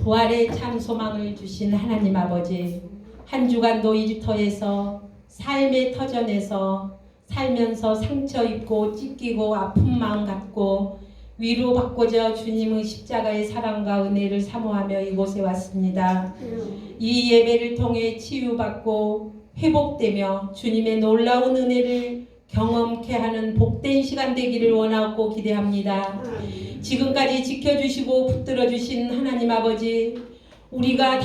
부활의 참 소망을 주신 하나님 아버지, 한 주간도 일터에서 삶의 터전에서 살면서 상처 입고 찢기고 아픈 마음 갖고 위로받고자 주님의 십자가의 사랑과 은혜를 사모하며 이곳에 왔습니다. 이 예배를 통해 치유받고 회복되며 주님의 놀라운 은혜를 경험케 하는 복된 시간 되기를 원하고 기대합니다. 지금까지 지켜주시고 붙들어주신 하나님 아버지, 우리가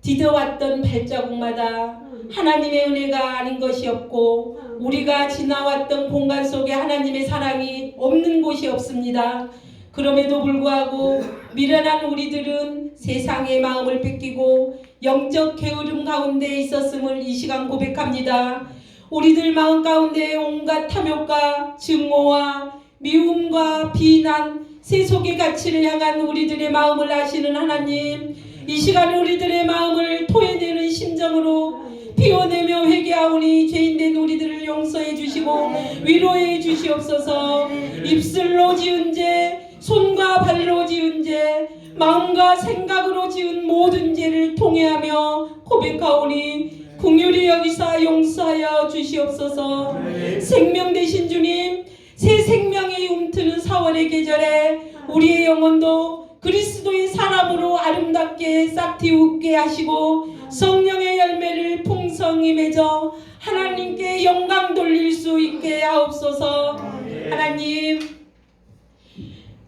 디뎌왔던 발자국마다 하나님의 은혜가 아닌 것이 없고 우리가 지나왔던 공간 속에 하나님의 사랑이 없는 곳이 없습니다. 그럼에도 불구하고 미련한 우리들은 세상의 마음을 뺏기고 영적 게으름 가운데 있었음을 이 시간 고백합니다. 우리들 마음 가운데 온갖 탐욕과 증오와 미움과 비난, 세속의 가치를 향한 우리들의 마음을 아시는 하나님, 이 시간 우리들의 마음을 토해내는 심정으로 피워내며 회개하오니 죄인된 우리들을 용서해 주시고 위로해 주시옵소서. 입술로 지은 죄, 손과 발로 지은 죄, 마음과 생각으로 지은 모든 죄를 통회하며 고백하오니 긍휼히 여기사 용서하여 주시옵소서. 생명 되신 주님, 새 생명이 움트는 4월의 계절에 우리의 영혼도 그리스도의 사람으로 아름답게 싹틔우게 하시고 성령의 열매를 풍성히 맺어 하나님께 영광 돌릴 수 있게 하옵소서. 하나님,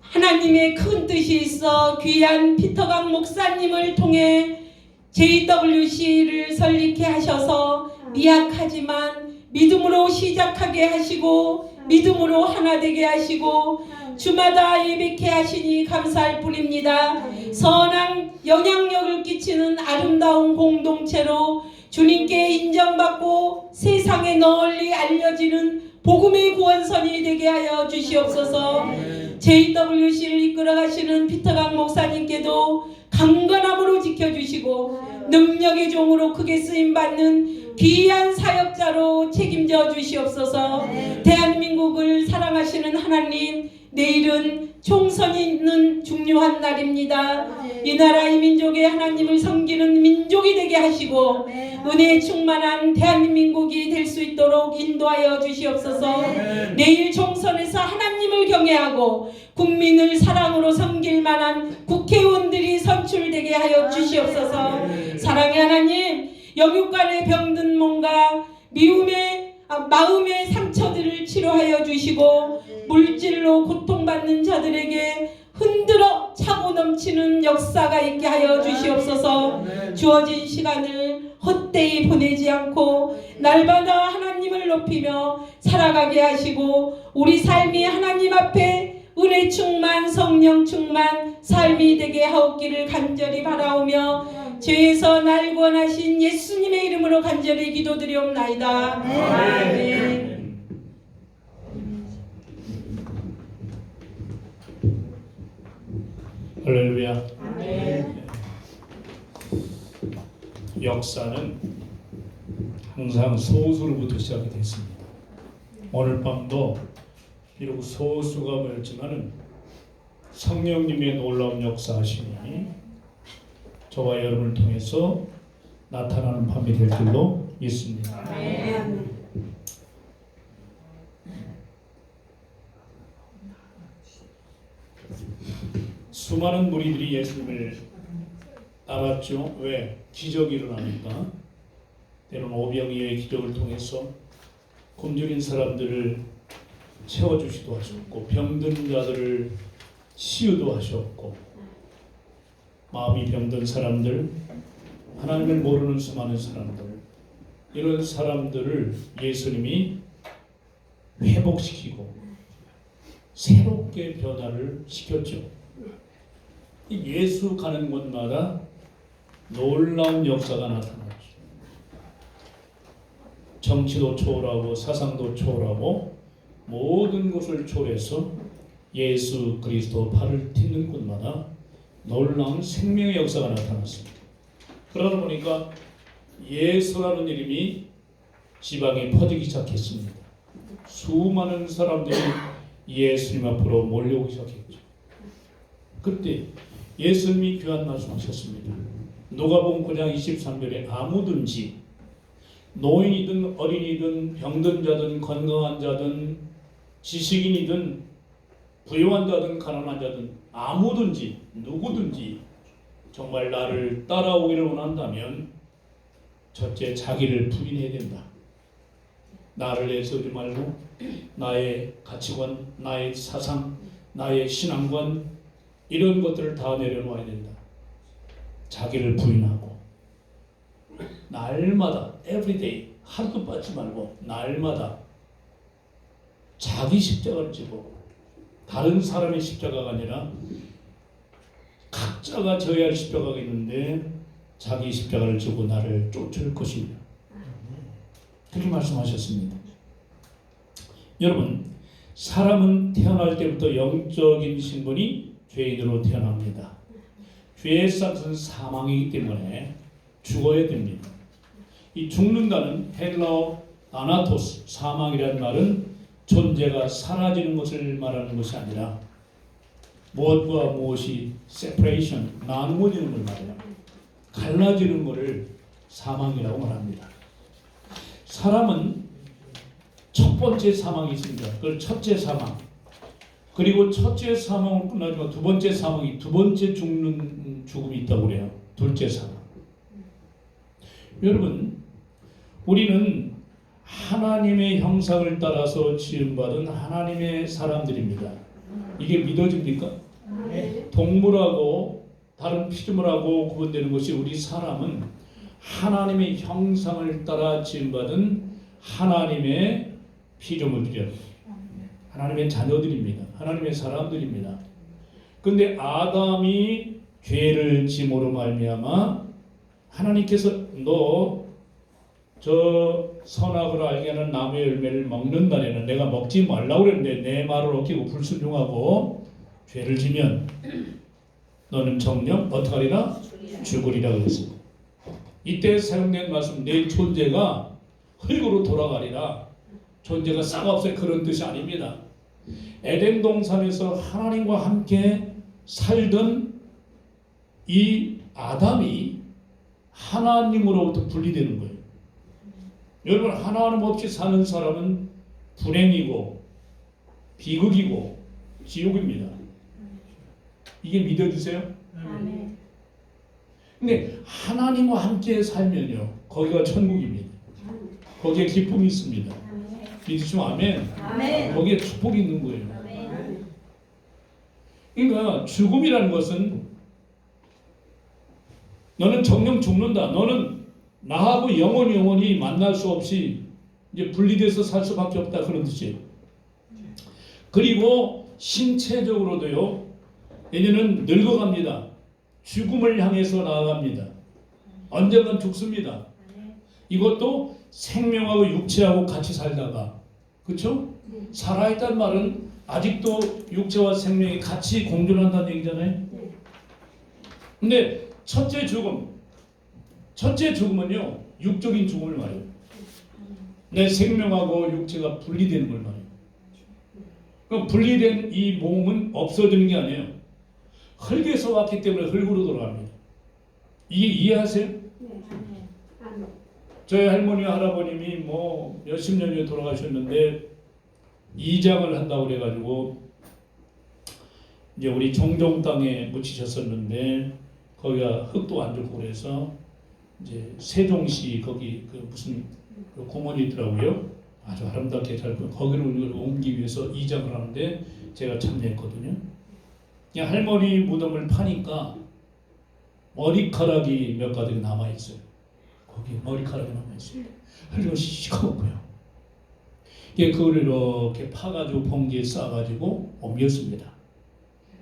하나님의 큰 뜻이 있어 귀한 피터강 목사님을 통해 JWC를 설립케 하셔서 미약하지만 믿음으로 시작하게 하시고 믿음으로 하나 되게 하시고 주마다 예배케 하시니 감사할 뿐입니다. 선한 영향력을 끼치는 아름다운 공동체로 주님께 인정받고 세상에 널리 알려지는 복음의 구원선이 되게 하여 주시옵소서. JWC를 이끌어가시는 피터강 목사님께도 강건함으로 지켜주시고 능력의 종으로 크게 쓰임받는 귀한 사역자로 책임져 주시옵소서. 대한민국을 사랑하시는 하나님, 내일은 총선이 있는 중요한 날입니다. 이 나라 이 민족의 하나님을 섬기는 민족이 되게 하시고 은혜에 충만한 대한민국이 될 수 있도록 인도하여 주시옵소서. 내일 총선에서 하나님을 경외하고 국민을 사랑으로 섬길 만한 국회의원들이 선출되게 하여 주시옵소서. 사랑의 하나님, 영육간의 병든 몸과 마음의 상처들을 치료하여 주시고 물질로 고통받는 자들에게 흔들어 차고 넘치는 역사가 있게 하여 주시옵소서. 주어진 시간을 헛되이 보내지 않고 날마다 하나님을 높이며 살아가게 하시고 우리 삶이 하나님 앞에 은혜 충만 성령 충만 삶이 되게 하옵기를 간절히 바라오며 죄에서 날 구원하신 예수님의 이름으로 간절히 기도드리옵나이다. 아멘. 할렐루야. 역사는 항상 소수로부터 시작이 됐습니다. 오늘 밤도 비록 소수가 모였지만은 성령님의 놀라운 역사하심이 저와 여러분을 통해서 나타나는 밤이 될 줄로 믿습니다. 수많은 무리들이 예수님을 따랐죠. 왜? 기적이 일어나니까. 때로는 오병이어의 기적을 통해서 굶주린 사람들을 채워주시도 하셨고 병든 자들을 치유도 하셨고 마음이 병든 사람들, 하나님을 모르는 수많은 사람들, 이런 사람들을 예수님이 회복시키고 새롭게 변화를 시켰죠. 예수 가는 곳마다 놀라운 역사가 나타났죠. 정치도 초월하고 사상도 초월하고 모든 것을 초월해서 예수 그리스도 발을 딛는 곳마다 놀라운 생명의 역사가 나타났습니다. 그러다 보니까 예수라는 이름이 지방에 퍼지기 시작했습니다. 수많은 사람들이 예수님 앞으로 몰려오기 시작했죠. 그때 예수님이 귀한 말씀하셨습니다. 누가복음 9장 23절에 아무든지 노인이든 어린이든 병든 자든 건강한 자든 지식인이든 부유한 자든 가난한 자든 아무든지 누구든지 정말 나를 따라오기를 원한다면 첫째 자기를 부인해야 된다. 나를 내세우지 말고 나의 가치관, 나의 사상, 나의 신앙관 이런 것들을 다 내려놓아야 된다. 자기를 부인하고 날마다 everyday 하루도 빠지지 말고 날마다 자기 십자가를 지고 다른 사람의 십자가가 아니라 각자가 져야 할 십자가가 있는데 자기 십자가를 지고 나를 쫓을 것이다. 그렇게 말씀하셨습니다. 여러분, 사람은 태어날 때부터 영적인 신분이 죄인으로 태어납니다. 죄의 싹은 사망이기 때문에 죽어야 됩니다. 이 죽는다는 헬라어 아나토스, 사망이라는 말은 존재가 사라지는 것을 말하는 것이 아니라 무엇과 무엇이 separation, 나누어지는 걸 말해요. 갈라지는 것을 사망이라고 말합니다. 사람은 첫 번째 사망이 있습니다. 그걸 첫째 사망. 그리고 첫째 사망은 끝나지만 두 번째 사망이 두 번째 죽는 죽음이 있다고 그래요. 둘째 사망. 여러분, 우리는 하나님의 형상을 따라서 지음받은 하나님의 사람들입니다. 이게 믿어집니까? 네. 동물하고 다른 피조물하고 구분되는 것이 우리 사람은 하나님의 형상을 따라 지음받은 하나님의 피조물들이에요. 하나님의 자녀들입니다. 하나님의 사람들입니다. 그런데 아담이 죄를 짐으로 말미암아 하나님께서 너 저 선악을 알게 하는 나무의 열매를 먹는 날에는 내가 먹지 말라고 그랬는데 내 말을 어기고 불순종하고 죄를 지면 너는 정녕 어떻게 하리라? 죽으리라 그랬습니다. 이때 사용된 말씀 내 존재가 흙으로 돌아가리라. 존재가 싹없애 그런 뜻이 아닙니다. 에덴 동산에서 하나님과 함께 살던 이 아담이 하나님으로부터 분리되는 거예요. 여러분, 하나님 없이 사는 사람은 불행이고 비극이고 지옥입니다. 이게 믿어주세요? 아멘. 근데 하나님과 함께 살면요, 거기가 천국입니다. 거기에 기쁨이 있습니다. 믿으시면 아멘. 아멘. 거기에 축복이 있는 거예요. 아멘. 그러니까 죽음이라는 것은 너는 정녕 죽는다. 너는 나하고 영원히 만날 수 없이 이제 분리돼서 살 수밖에 없다 그런 뜻이에요. 그리고 신체적으로도요. 얘는 늙어갑니다. 죽음을 향해서 나아갑니다. 언젠간 죽습니다. 이것도 생명하고 육체하고 같이 살다가 그렇죠? 살아있다는 말은 아직도 육체와 생명이 같이 공존한다는 얘기잖아요. 근데 첫째 죽음은요 육적인 죽음을 말해요. 내 생명하고 육체가 분리되는 걸 말해요. 그럼 분리된 이 몸은 없어지는 게 아니에요. 흙에서 왔기 때문에 흙으로 돌아갑니다. 이게 이해하세요? 저희 할머니와 할아버님이 뭐 몇십 년 전에 돌아가셨는데 이장을 한다고 그래가지고 이제 우리 정종 땅에 묻히셨었는데 거기가 흙도 안 좋고 그래서 이제 세종시 거기 그 무슨 그 공원이 있더라고요. 아주 아름답게 잘 거기로 옮기기 위해서 이장을 하는데 제가 참여했거든요. 그냥 할머니 무덤을 파니까 머리카락이 몇 가닥이 남아 있어요. 거기 머리카락이 남아 있어요. 그리고 시커멓고요. 예, 그걸 이렇게 파가지고 봉지에 싸가지고 옮겼습니다.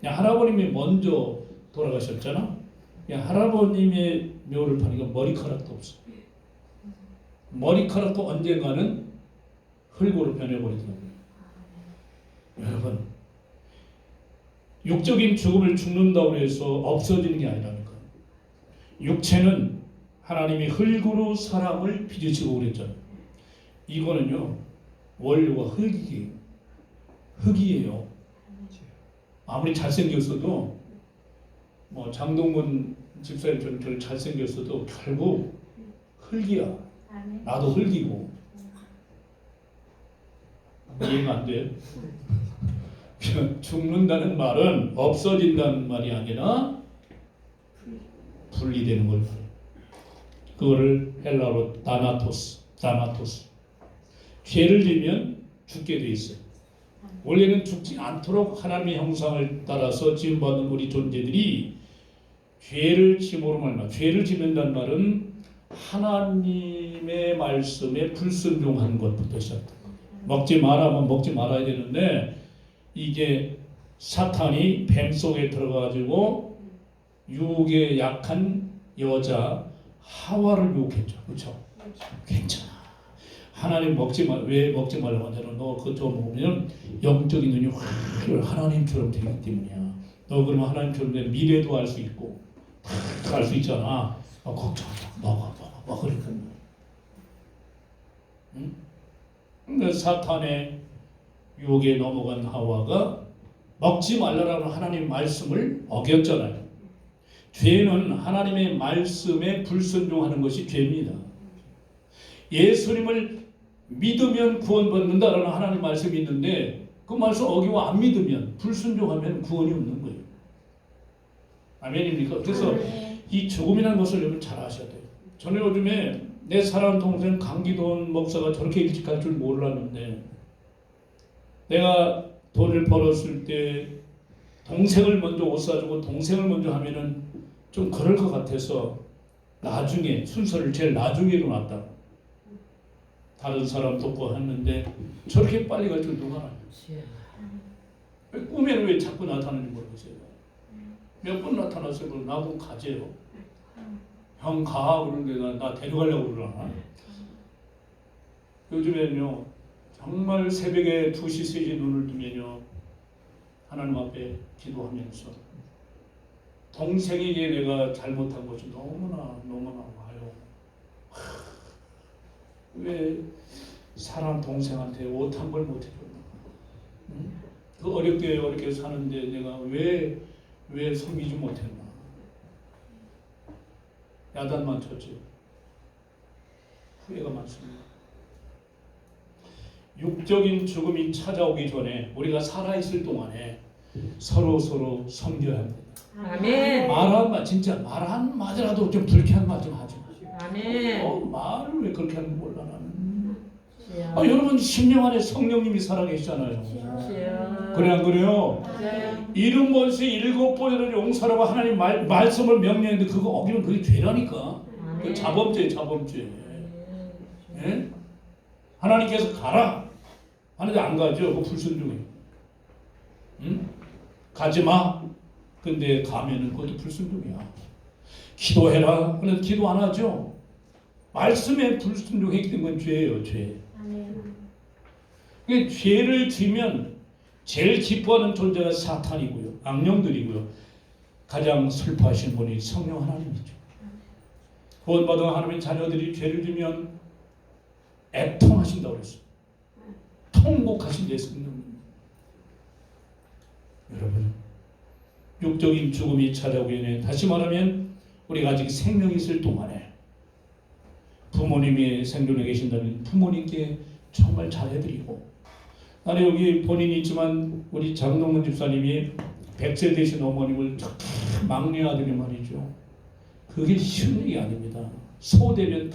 그냥 할아버님이 먼저 돌아가셨잖아. 그냥 할아버님의 묘를 파니까 머리카락도 없어. 머리카락도 언젠가는 흙으로 변해버리더라고요. 여러분, 육적인 죽음을 죽는다고 해서 없어지는 게 아니라니까. 육체는 하나님이 흙으로 사람을 빚으시고 그랬잖아요. 이거는요 원료가 흙이에요. 아무리 잘생겼어도 뭐 장동건 집사님 좀 잘생겼어도 결국 흙이야. 아멘. 나도 흙이고. 이해가 안 돼요? 죽는다는 말은 없어진다는 말이 아니라 분리되는 걸 말해요. 그거를 헬라어로 다나토스. 죄를 지면 죽게 돼 있어요. 원래는 죽지 않도록 하나님의 형상을 따라서 지음받은 우리 존재들이 죄를 지음으로 말미암아, 죄를 지는다는 말은 하나님의 말씀에 불순종하는 것부터 시작합니다. 먹지 마라면 먹지 말아야 되는데 이게 사탄이 뱀 속에 들어가지고 유혹에 약한 여자 하와를 유혹했죠. 그렇죠? 괜찮아. 하나님 먹지 말, 왜 먹지 말라고 하냐면 너 그거 먹으면 영적인 눈이 확 하나님처럼 되기 때문이야. 너 그러면 하나님처럼 내 미래도 알 수 있고 다 알 수 있잖아. 걱정하지 마. 먹어 그러니까. 응? 그러니까 사탄의 유혹에 넘어간 하와가 먹지 말라라는 하나님 말씀을 어겼잖아요. 죄는 하나님의 말씀에 불순종하는 것이 죄입니다. 예수님을 믿으면 구원받는다라는 하나님 말씀이 있는데 그 말씀 어기고 안 믿으면 불순종하면 구원이 없는 거예요. 아멘입니까? 그래서 이 죽음이라는 것을 여러분 잘 아셔야 돼요. 저는 요즘에 내 사랑하는 동생 강기돈 목사가 저렇게 일찍 갈 줄 몰랐는데 내가 돈을 벌었을 때 동생을 먼저 옷 사주고 동생을 먼저 하면은 좀 그럴 것 같아서 나중에 순서를 제일 나중에 놨다. 다른 사람 돕고 했는데 저렇게 빨리 갈 줄 누가 알아요? 꿈에는 왜 자꾸 나타나는지 모르겠어요. 몇 번 나타났어요. 나보고 가재요. 형 가 그러는데 나 데려가려고 그러나. 요즘에는요 정말 새벽에 2시 3시 눈을 뜨면요 하나님 앞에 기도하면서 동생에게 내가 잘못한 것이 너무나 와요. 왜 사람 동생한테 옷 한 벌 못 해줬나? 응? 그 어렵게 사는데 내가 왜 섬기지 못했나? 야단만 쳤죠. 후회가 많습니다. 육적인 죽음이 찾아오기 전에 우리가 살아있을 동안에 서로 섬겨야 합니다. 아멘. 진짜 말 한마디라도 좀 불쾌한 말 좀 하지 마. 아멘. 말을 왜 그렇게 하는지 몰라 나는. 여러분 심령 안에 성령님이 살아계시잖아요. 그래 안 그래요? 이름 번씩 7번을 용서라고 하나님 말씀을 명령했는데 그거 어기면 그게 죄라니까. 그 자범죄. 예? 하나님께서 가라 하는데 안 가죠. 그 불순종해. 응? 가지 마. 근데 가면은 그것도 불순종이야. 기도해라. 그런데 기도 안 하죠. 말씀에 불순종했기 때문에 죄예요. 죄. 그러니까 죄를 지면 제일 기뻐하는 존재가 사탄이고요. 악령들이고요. 가장 슬퍼하신 분이 성령 하나님이죠. 구원받은 하나님의 자녀들이 죄를 지면 애통하신다고 그랬어요. 통곡하신 제 성령님. 여러분 육적인 죽음이 찾아오기 전에 다시 말하면 우리가 아직 생명이 있을 동안에 부모님이 생존해 계신다면 부모님께 정말 잘해드리고 나는 여기 본인이 있지만 우리 장동근 집사님이 100세 되신 어머님을 막내 아들이 말이죠. 그게 쉬운 일이 아닙니다. 소되면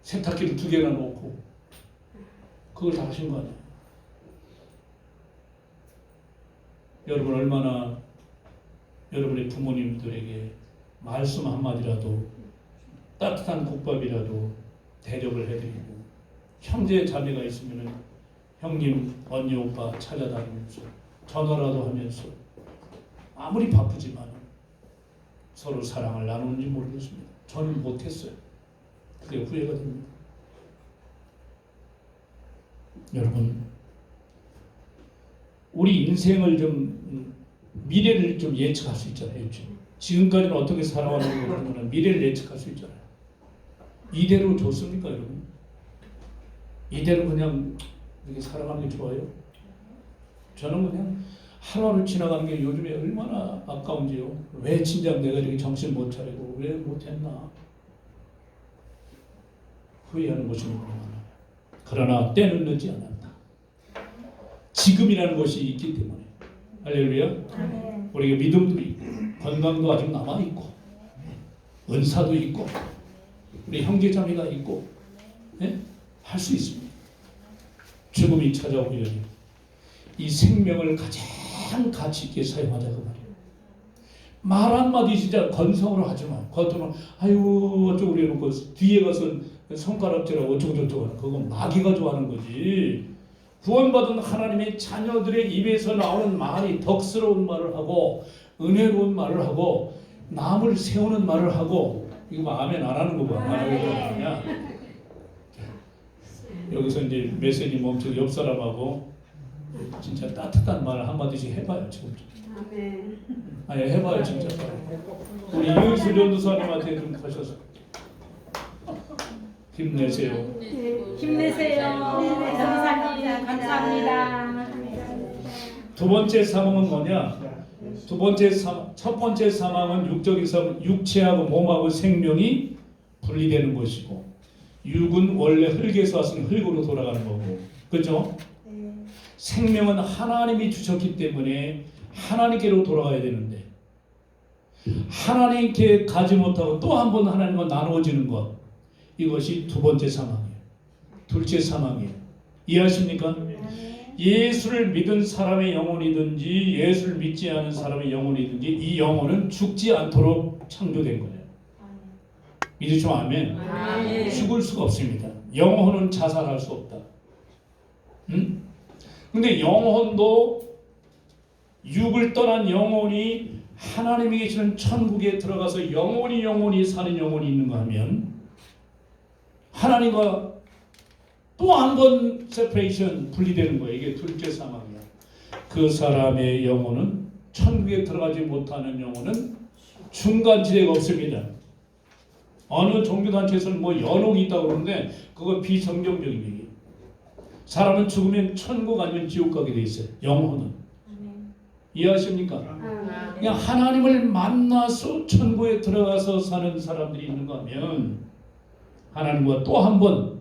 세탁기를 2개나 놓고 그걸 다 하신 거 아니에요. 여러분 얼마나 여러분의 부모님들에게 말씀 한마디라도 따뜻한 국밥이라도 대접을 해드리고 형제 자매가 있으면 형님 언니 오빠 찾아다니면서 전화라도 하면서 아무리 바쁘지만 서로 사랑을 나누는지 모르겠습니다. 저는 못했어요. 그게 후회가 됩니다. 여러분 우리 인생을 좀 미래를 좀 예측할 수 있잖아요. 지금까지는 어떻게 살아왔는지 모르는 미래를 예측할 수 있잖아요. 이대로 좋습니까 여러분? 이대로 그냥 이렇게 살아가는 게 좋아요? 저는 그냥 하루를 지나가는 게 요즘에 얼마나 아까운지요. 왜 진작 내가 이렇게 정신 못 차리고 왜 못했나 후회하는 것이 너무 많아요. 그러나 때는 늦지 않았다. 지금이라는 것이 있기 때문에 할렐루야. 우리에게 믿음도 있고 건강도 아직 남아있고 은사도 있고 우리 형제자매가 있고 할 수 있습니다. 죽음이 찾아오려니 이 생명을 가장 가치 있게 사용하자고 말이에요. 말 한마디 진짜 건성으로 하지 마. 겉으로 아유 어쩌고 그래놓고 뒤에 가서 손가락질하고 어쩌고저쩌고 하는 그건 마귀가 좋아하는 거지. 구원받은 하나님의 자녀들의 입에서 나오는 말이 덕스러운 말을 하고 은혜로운 말을 하고 남을 세우는 말을 하고 이거 아멘 안 하는 거 봐. 안 하는 거 아니야. 여기서 이제 메시지 멈춰 옆 사람하고 진짜 따뜻한 말 한마디씩 해봐요 지금. 아니 해봐요 진짜. 우리 이은수 전도사님한테 좀 하셔서 힘내세요. 힘내세요. 전사님 감사합니다. 두 번째 사망은 뭐냐? 첫 번째 사망은 육적인 사망, 육체하고 몸하고 생명이 분리되는 것이고, 육은 원래 흙에서 왔으니 흙으로 돌아가는 거고, 그렇죠? 생명은 하나님이 주셨기 때문에 하나님께로 돌아가야 되는데, 하나님께 가지 못하고 또 한 번 하나님과 나누어지는 것, 이것이 두 번째 사망이에요. 둘째 사망이에요. 이해하십니까? 예수를 믿은 사람의 영혼이든지 예수를 믿지 않은 사람의 영혼이든지 이 영혼은 죽지 않도록 창조된 거예요. 믿으시면 아멘. 죽을 수가 없습니다. 영혼은 자살할 수 없다. 근데 영혼도 육을 떠난 영혼이 하나님이 계시는 천국에 들어가서 영원히 사는 영혼이 있는가 하면 하나님과 또 한 번 세퍼레이션 분리되는 거예요. 이게 둘째 사망이야. 그 사람의 영혼은 천국에 들어가지 못하는 영혼은 중간지대가 없습니다. 어느 종교단체에서는 뭐 연옥이 있다고 그러는데 그거 비성경적인 얘기예요. 사람은 죽으면 천국 아니면 지옥 가게 돼 있어요. 영혼은. 이해하십니까? 그냥 하나님을 만나서 천국에 들어가서 사는 사람들이 있는가 하면 하나님과 또 한 번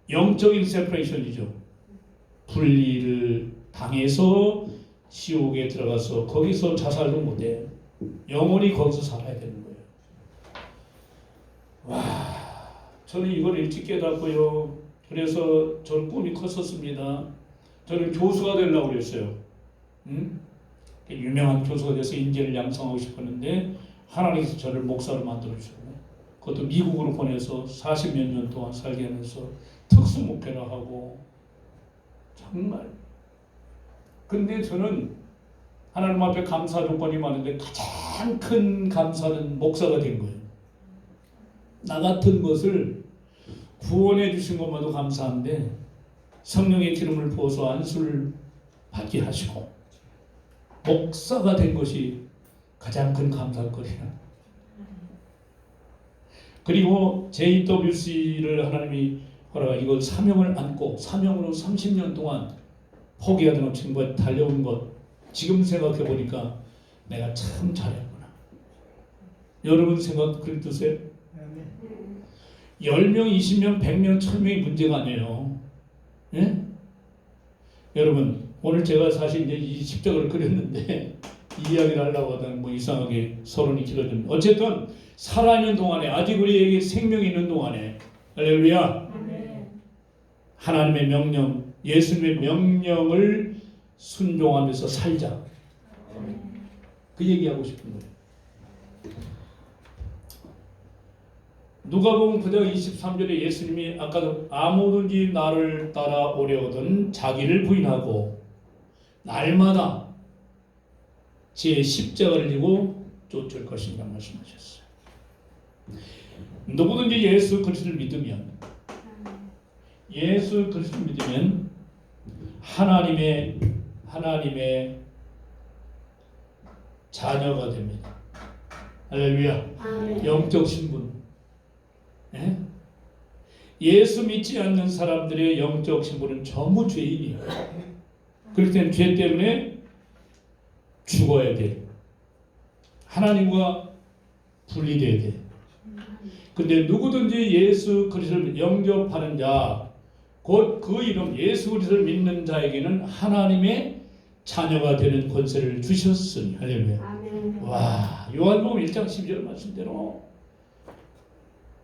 영적인 세퍼레이션이죠. 분리를 당해서 지옥에 들어가서 거기서 자살도 못해요. 영원히 거기서 살아야 되는 거예요. 와, 저는 이걸 일찍 깨닫고요. 그래서 저는 꿈이 컸었습니다. 저는 교수가 되려고 그랬어요. 유명한 교수가 돼서 인재를 양성하고 싶었는데 하나님께서 저를 목사로 만들어주셨고 그것도 미국으로 보내서 40몇 년 동안 살게 하면서 특수 목회를 하고 정말. 근데 저는 하나님 앞에 감사 조건이 많은데 가장 큰 감사는 목사가 된 거예요. 나 같은 것을 구원해 주신 것만도 감사한데 성령의 기름을 부어서 안수를 받게 하시고 목사가 된 것이 가장 큰 감사거리야. 그리고 JWC를 하나님이 허락하 이거 사명을 안고 사명으로 30년 동안 포기하던 것 지금 달려온 것 지금 생각해 보니까 내가 참 잘했구나. 여러분 생각 그랬으세요? 10명, 20명, 100명, 1000명이 문제가 아니에요. 예? 여러분 오늘 제가 사실 이제 이 십자가를 그렸는데 이 이야기를 하려고 하다가 뭐 이상하게 서론이 길어졌는데 어쨌든 살아있는 동안에 아직 우리에게 생명이 있는 동안에 할렐루야 하나님의 명령 예수님의 명령을 순종하면서 살자 그 얘기하고 싶은 거예요. 누가복음 9장 23절에 예수님이 아까도 아무든지 나를 따라오려거든 자기를 부인하고 날마다 제 십자가를 지고 쫓을 것이라 말씀하셨어요. 누구든지 예수 그리스도를 믿으면 예수 그리스도를 믿으면 하나님의 자녀가 됩니다. 할렐루야. 영적 신분. 예? 예수 믿지 않는 사람들의 영적 신분은 전부 죄인이에요. 그렇기 때문에 죄 때문에 죽어야 돼. 하나님과 분리돼야 돼. 근데 누구든지 예수 그리스도를 영접하는 자, 곧 그 이름 예수 그리스도를 믿는 자에게는 하나님의 자녀가 되는 권세를 주셨으니. 할렐루야. 와, 요한복음 1장 12절 말씀대로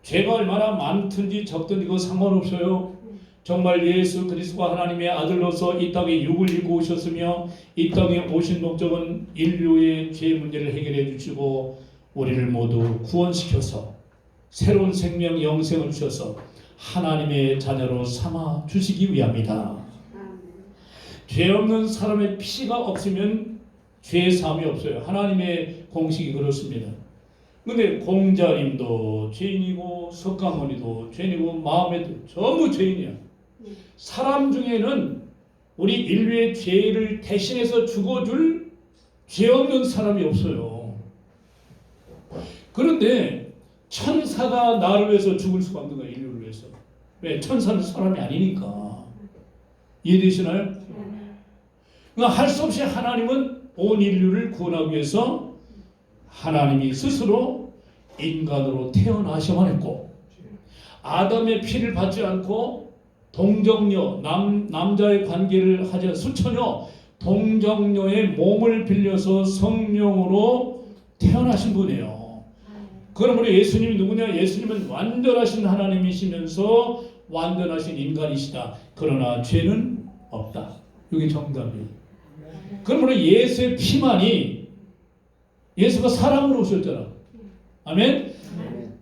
죄가 얼마나 많든지 적든지 그거 상관없어요. 정말 예수 그리스도가 하나님의 아들로서 이 땅에 육을 입고 오셨으며 이 땅에 오신 목적은 인류의 죄 문제를 해결해 주시고 우리를 모두 구원시켜서 새로운 생명 영생을 주셔서 하나님의 자녀로 삼아 주시기 위함이다. 죄 없는 사람의 피가 없으면 죄 사함이 없어요. 하나님의 공식이 그렇습니다. 근데 공자님도 죄인이고 석가모니도 죄인이고 마음에도 전부 죄인이야. 사람 중에는 우리 인류의 죄를 대신해서 죽어줄 죄 없는 사람이 없어요. 그런데 천사가 나를 위해서 죽을 수가 없는 거야. 인류를 위해서. 왜? 천사는 사람이 아니니까. 이해되시나요? 그러니까 할 수 없이 하나님은 온 인류를 구원하기 위해서 하나님이 스스로 인간으로 태어나셔만 했고 아담의 피를 받지 않고 동정녀, 남자의 관계를 하지 수처녀, 동정녀의 몸을 빌려서 성령으로 태어나신 분이에요. 그러므로 예수님이 누구냐? 예수님은 완전하신 하나님이시면서 완전하신 인간이시다. 그러나 죄는 없다. 이게 정답이에요. 그러므로 예수의 피만이 예수가 사람으로 오셨잖아. 아멘?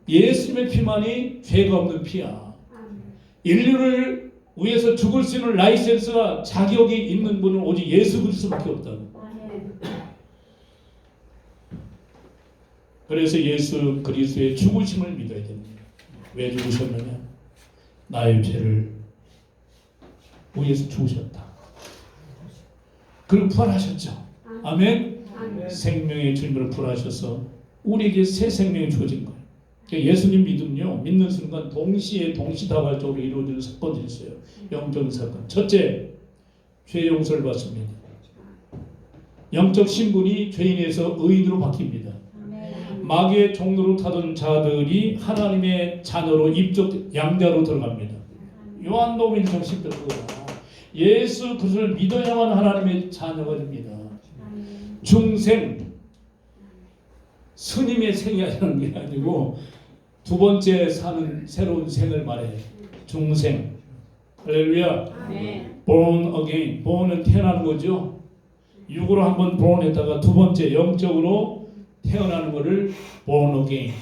예수님의 피만이 죄가 없는 피야. 인류를 위해서 죽을 수 있는 라이센스가 자격이 있는 분은 오직 예수 그리스도밖에 없다고. 그래서 예수 그리스도의 죽으심을 믿어야 됩니다. 왜 죽으셨느냐? 나의 죄를 위해서 죽으셨다. 그리고 부활하셨죠. 아멘? 생명의 주님으로 부활하셔서 우리에게 새 생명이 주어진 거예요. 그러니까 예수님 믿음요, 믿는 순간 동시다발적으로 이루어지는 사건들이 있어요. 영적인 사건. 첫째, 죄 용서를 받습니다. 영적 신분이 죄인에서 의인으로 바뀝니다. 마귀의 종로로 타던 자들이 하나님의 자녀로 입적 양자로 들어갑니다. 요한복음 1장 10절 그거예요. 예수 그리스도를 믿어야만 하나님의 자녀가 됩니다. 중생, 스님의 생이 하는 게 아니고 두 번째 사는 새로운 생을 말해. 중생. 할렐루야. born again. born은 태어나는 거죠. 육으로 한번 born 했다가 두 번째 영적으로 태어나는 것을 born again.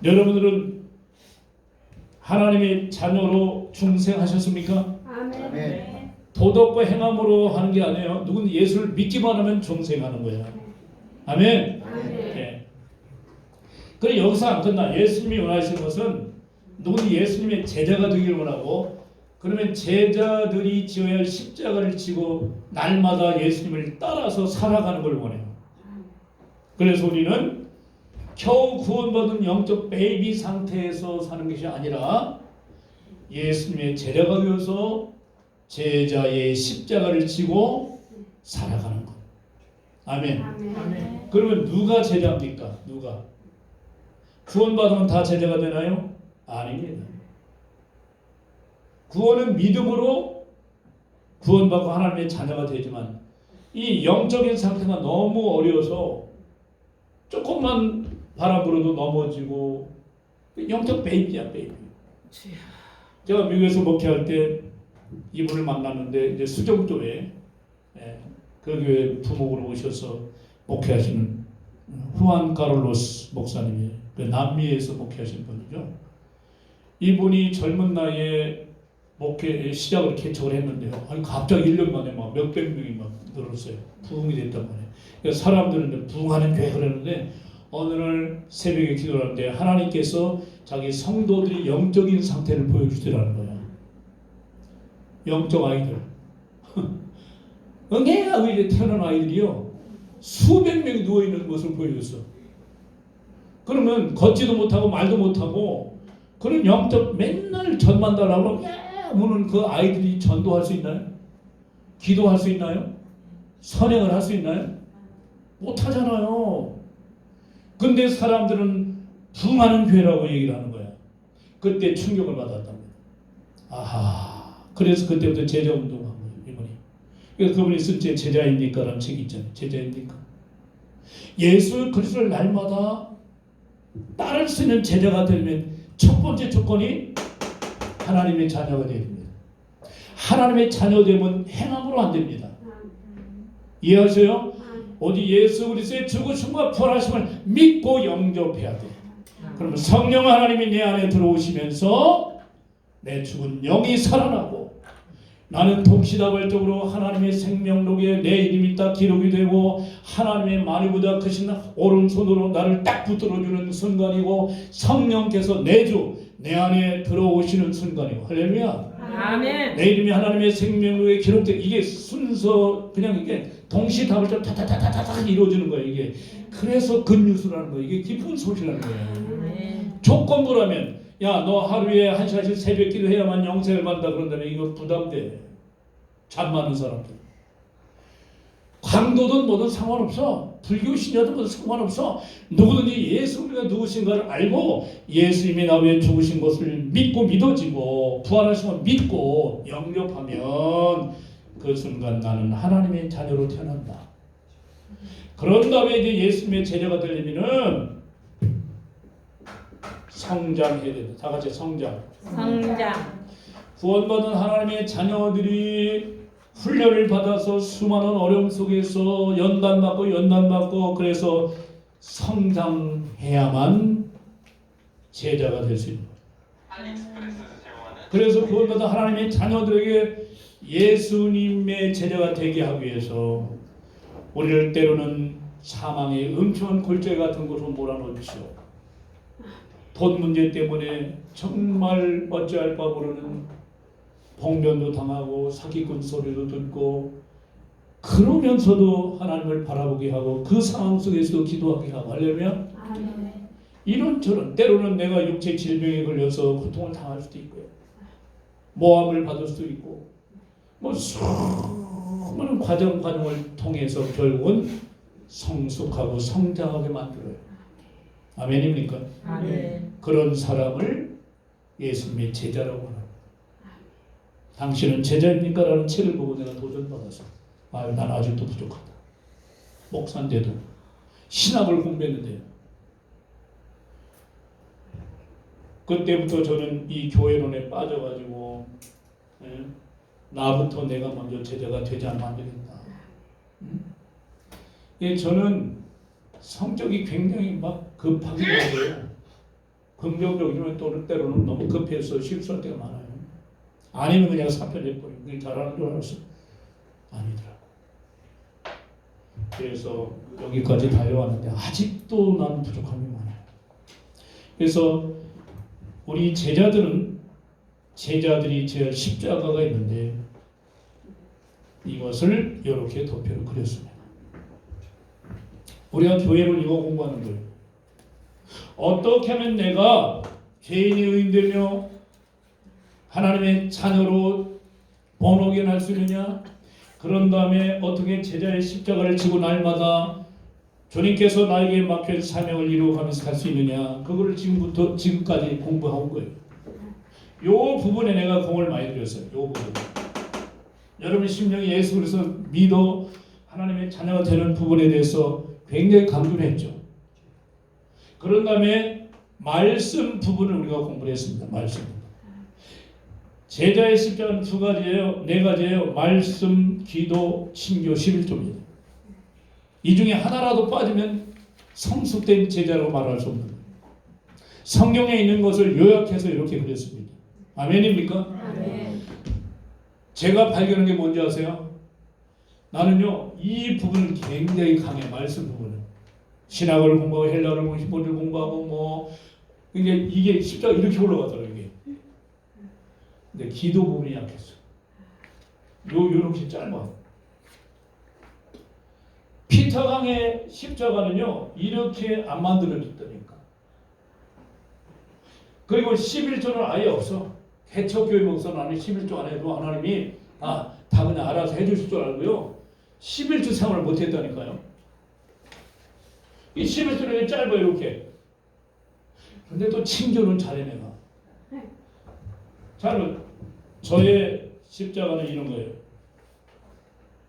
여러분들은 하나님의 자녀로 중생하셨습니까? 아멘. 도덕과 행함으로 하는 게 아니에요. 누군 예수를 믿기만 하면 중생하는 거야. 아멘. 네. 그래 여기서 안 끝나. 예수님이 원하시는 것은 누군 예수님의 제자가 되기를 원하고, 그러면 제자들이 지어야 할 십자가를 지고 날마다 예수님을 따라서 살아가는 걸 원해요. 그래서 우리는 겨우 구원받은 영적 베이비 상태에서 사는 것이 아니라 예수님의 제자가 되어서 제자의 십자가를 지고 살아가는 것. 아멘. 그러면 누가 제자입니까? 누가? 구원받으면 다 제자가 되나요? 아닙니다. 구원은 믿음으로 구원받고 하나님의 자녀가 되지만 이 영적인 상태가 너무 어려워서 조금만 바람 불어도 넘어지고 영적 베이비야, 베이비. 제가 미국에서 목회할 때 이분을 만났는데 이제 수정교회, 그 교회 부목으로 오셔서 목회하시는 후안 카를로스 목사님이 그 남미에서 목회하신 분이죠. 이분이 젊은 나이에 목회 시작을 개척을 했는데요. 아니 갑자기 1년 만에 막 몇백 명이 막 늘었어요. 부흥이 됐단 말이에요. 그러니까 사람들은 부흥하는 교회 그러는데 어느 날 새벽에 기도를 하는데 하나님께서 자기 성도들이 영적인 상태를 보여주시라는 거야. 영적 아이들. 응애하고 이제 태어난 아이들이요. 수백 명이 누워있는 모습을 보여줬어. 그러면 걷지도 못하고 말도 못하고 그런 영적 맨날 전만 달라고 하면 그 아이들이 전도할 수 있나요? 기도할 수 있나요? 선행을 할 수 있나요? 못하잖아요. 근데 사람들은 부많은 교회라고 얘기를 하는 거야. 그때 충격을 받았답니다. 아하, 그래서 그때부터 제자 운동한 거예요, 이분이. 그래서 그분이 쓴 제 제자입니까? 라는 책이 있잖아요. 제자입니까? 예수 그리스도를 날마다 따를 수 있는 제자가 되려면 첫 번째 조건이 하나님의 자녀가 되어야 됩니다. 하나님의 자녀 되면 행함으로 안 됩니다. 이해하세요? 오직 예수 그리스도의 죽으심과 부활하심을 믿고 영접해야 돼. 그러면 성령 하나님이 내 안에 들어오시면서 내 죽은 영이 살아나고 나는 동시다발적으로 하나님의 생명록에 내 이름이 딱 기록이 되고 하나님의 많이보다 크신 오른손으로 나를 딱 붙들어주는 순간이고 성령께서 내 안에 들어오시는 순간이고 할렐루야. 아멘. 내 이름이 하나님의 생명록에 기록돼 이게 순서 그냥 이게 동시다발적으로 타타타타타 이루어지는 거예요. 이게 그래서 굿뉴스라는 거예요. 이게 기쁜 소식이라는 거예요. 조건부라면 야, 너 하루에 1시간씩 새벽 기도해야만 영생을 받는다 그런다면 이거 부담돼. 잠 많은 사람들. 강도든 뭐든 상관없어. 불교 신자든 뭐든 상관없어. 누구든지 예수 우리가 누구신가를 알고 예수님이 나 위해 죽으신 것을 믿고 믿어지고 부활하신 걸 믿고 영접하면 그 순간 나는 하나님의 자녀로 태어난다. 그런 다음에 이제 예수님의 제자가 되려면은 성장해야 된다. 다 같이 성장. 구원받은 하나님의 자녀들이 훈련을 받아서 수많은 어려움 속에서 연단받고 그래서 성장해야만 제자가 될 수 있는 거예요. 그래서 구원받은 하나님의 자녀들에게 예수님의 제자가 되게 하기 위해서 우리를 때로는 사망의 음침한 골짜기 같은 곳으로 몰아넣죠. 돈 문제 때문에 정말 어찌할 바 모르는 봉변도 당하고 사기꾼 소리도 듣고 그러면서도 하나님을 바라보게 하고 그 상황 속에서도 기도하게 하고 하려면 이런저런 때로는 내가 육체 질병에 걸려서 고통을 당할 수도 있고요. 모함을 받을 수도 있고 뭐 수많은 과정을 통해서 결국은 성숙하고 성장하게 만들어요. 아멘입니까? 아멘. 그런 사람을 예수님의 제자라고 합니다. 당신은 제자입니까? 라는 책을 보고 내가 도전받아서 난 아직도 부족하다. 목사인데도 신학을 공부했는데요. 그때부터 저는 이 교회론에 빠져가지고 나부터 내가 먼저 제자가 되지 않으면 안 되겠다. 저는 성격이 굉장히 막 급하기도 하고요. 긍정적이지만 또 때로는 너무 급해서 실수할 때가 많아요. 아니면 그냥 사표내버리고 그게 잘하는 줄 알았어. 아니더라고. 그래서 여기까지 달려왔는데 아직도 나는 부족함이 많아요. 그래서 우리 제자들이 제 십자가가 있는데 이것을 이렇게 도표로 그렸습니다. 우리가 교회를 이거 공부하는 거예요. 어떻게 하면 내가 죄인이 의인되며 하나님의 자녀로 번호게 할 수 있느냐? 그런 다음에 어떻게 제자의 십자가를 지고 날마다 주님께서 나에게 맡겨진 사명을 이루어가면서 갈 수 있느냐? 그거를 지금까지 공부하고 거예요. 요 부분에 내가 공을 많이 들였어요. 요 부분. 여러분 심령이 예수 그리스도 믿어 하나님의 자녀가 되는 부분에 대해서 굉장히 강조를 했죠. 그런 다음에 말씀 부분을 우리가 공부를 했습니다. 말씀. 제자의 십자가는 두 가지예요. 네 가지예요. 말씀, 기도, 신교, 11조입니다. 이 중에 하나라도 빠지면 성숙된 제자라고 말할 수 없는 거예요. 성경에 있는 것을 요약해서 이렇게 그렸습니다. 아멘입니까? 아멘. 제가 발견한 게 뭔지 아세요? 나는요 이 부분은 굉장히 강해. 말씀 부분은 신학을 공부하고 헬라를 공부하고 히브리를 공부하고 뭐 이게 십자가 이렇게 올라가더라고요. 이게. 근데 기도 부분이 약했어. 요렇게 짧아. 피터강의 십자가는요 이렇게 안 만들어졌다니까. 그리고 11조는 아예 없어. 개척교회 목사는 아니 11조 안 해도 하나님이 다 그냥 알아서 해주실 줄 알고요. 11주 생활을 못했다니까요. 이 11주는 짧아요, 이렇게. 근데 또 친교는 잘해 내가. 잘은 저의 십자가는 이런 거예요.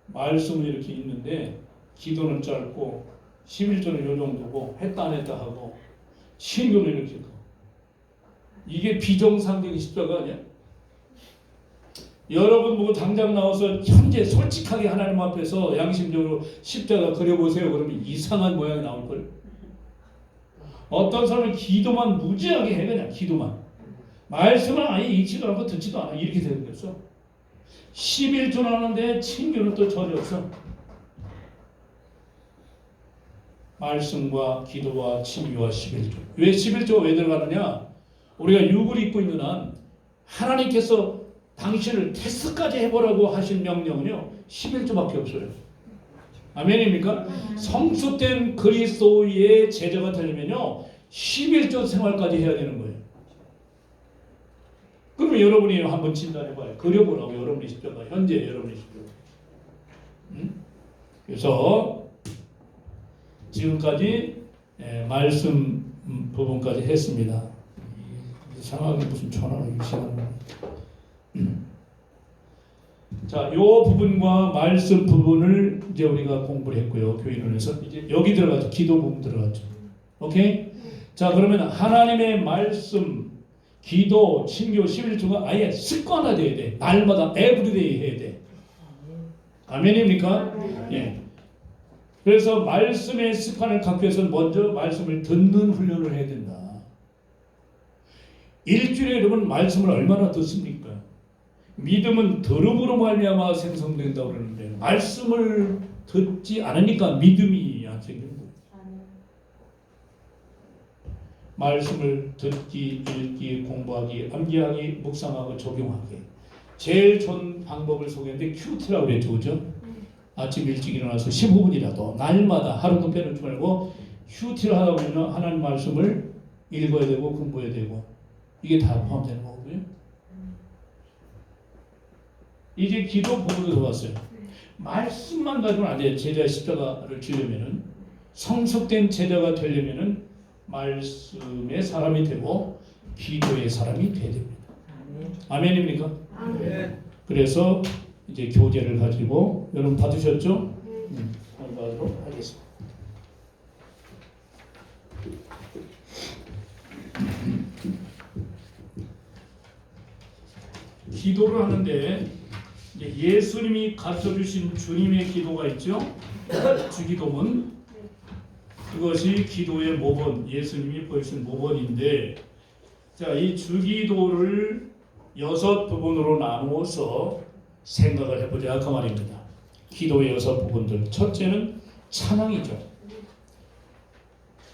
말씀은 이렇게 있는데 기도는 짧고 11조는 요 정도고 했다 안 했다 하고 친교는 이렇게 있고. 이게 비정상적인 십자가 아니야? 여러분 보고 당장 나와서 현재 솔직하게 하나님 앞에서 양심적으로 십자가 그려보세요. 그러면 이상한 모양이 나올걸. 어떤 사람은 기도만 무지하게 해. 그냥 기도만. 말씀을 아예 읽지도 않고 듣지도 않아. 이렇게 되겠어. 11조 하는데 친교는 또 전혀 없어. 말씀과 기도와 친교와 11조. 왜 11조가 왜 들어가느냐? 우리가 육을 입고 있는 한 하나님께서 당신을 테스트까지 해보라고 하신 명령은요 11조밖에 없어요. 아멘입니까? 성숙된 그리스도의 제자가 되려면요 11조 생활까지 해야 되는 거예요. 그러면 여러분이 한번 진단해봐요. 그려보라고 여러분의 십자가 현재 여러분의 십자가. 그래서 지금까지 말씀 부분까지 했습니다. 이상하게 무슨 전화가 시간. 자, 요 부분과 말씀 부분을 이제 우리가 공부를 했고요. 교인론에서 이제 여기 들어가죠. 기도 부분 들어가죠. 오케이? 자, 그러면 하나님의 말씀, 기도, 친교, 11조가 아예 습관화돼야 돼. 날마다 에브리데이 해야 돼. 아멘입니까? 예. 그래서 말씀의 습관을 갖기 위해서는 먼저 말씀을 듣는 훈련을 해야 된다. 일주일에 여러분 말씀을 얼마나 듣습니까? 믿음은 들음으로 말미암아 생성된다고 그러는데 말씀을 듣지 않으니까 믿음이 안 생기는 거예요. 말씀을 듣기, 읽기, 공부하기, 암기하기, 묵상하고 적용하기. 제일 좋은 방법을 소개했는데 큐티라고 그랬죠. 그죠? 아침 일찍 일어나서 15분이라도 날마다 하루도 빼놓지 말고 큐티를 하다 보면 하나님 말씀을 읽어야 되고 공부해야 되고 이게 다 포함되는 거고요. 이제 기도 부분으로 들어왔어요. 말씀만 가지고는 안 돼요. 제자 십자가를 지려면은 성숙된 제자가 되려면은 말씀의 사람이 되고 기도의 사람이 돼야 됩니다. 아멘입니까? 아멘. 그래서 이제 교재를 가지고 여러분 받으셨죠? 공부하도록 하겠습니다. 기도를 하는데 예수님이 가르쳐 주신 주님의 기도가 있죠. 주기도문. 그것이 기도의 모본, 예수님이 보여주신 모본인데, 자, 이 주기도를 6부분으로 나누어서 생각을 해보자 그 말입니다. 기도의 6부분들. 첫째는 찬양이죠.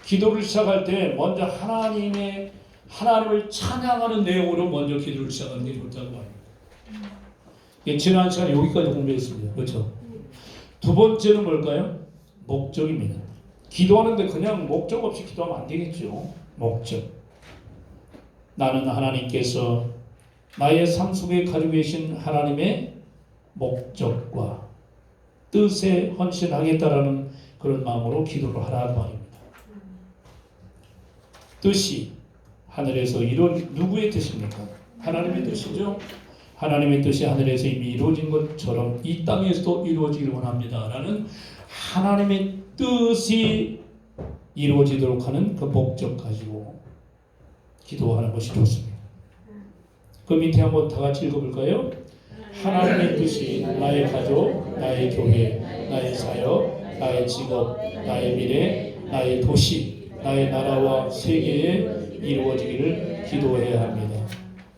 기도를 시작할 때 먼저 하나님을 찬양하는 내용으로 먼저 기도를 시작하는 게 좋다고 말입니다. 지난 시간에 여기까지 공부했습니다. 그렇죠? 두 번째는 뭘까요? 목적입니다. 기도하는데 그냥 목적 없이 기도하면 안 되겠죠. 목적. 나는 하나님께서 나의 삶 속에 가지고 계신 하나님의 목적과 뜻에 헌신하겠다라는 그런 마음으로 기도를 하라는 말입니다. 뜻이 하늘에서 이루어진 누구의 뜻입니까? 하나님의 뜻이죠. 하나님의 뜻이 하늘에서 이미 이루어진 것처럼 이 땅에서도 이루어지기를 원합니다. 라는 하나님의 뜻이 이루어지도록 하는 그 목적 가지고 기도하는 것이 좋습니다. 그 밑에 한번 다 같이 읽어볼까요? 하나님의 뜻이 나의 가족, 나의 교회, 나의 사역, 나의 직업, 나의 미래, 나의 도시, 나의 나라와 세계에 이루어지기를 기도해야 합니다.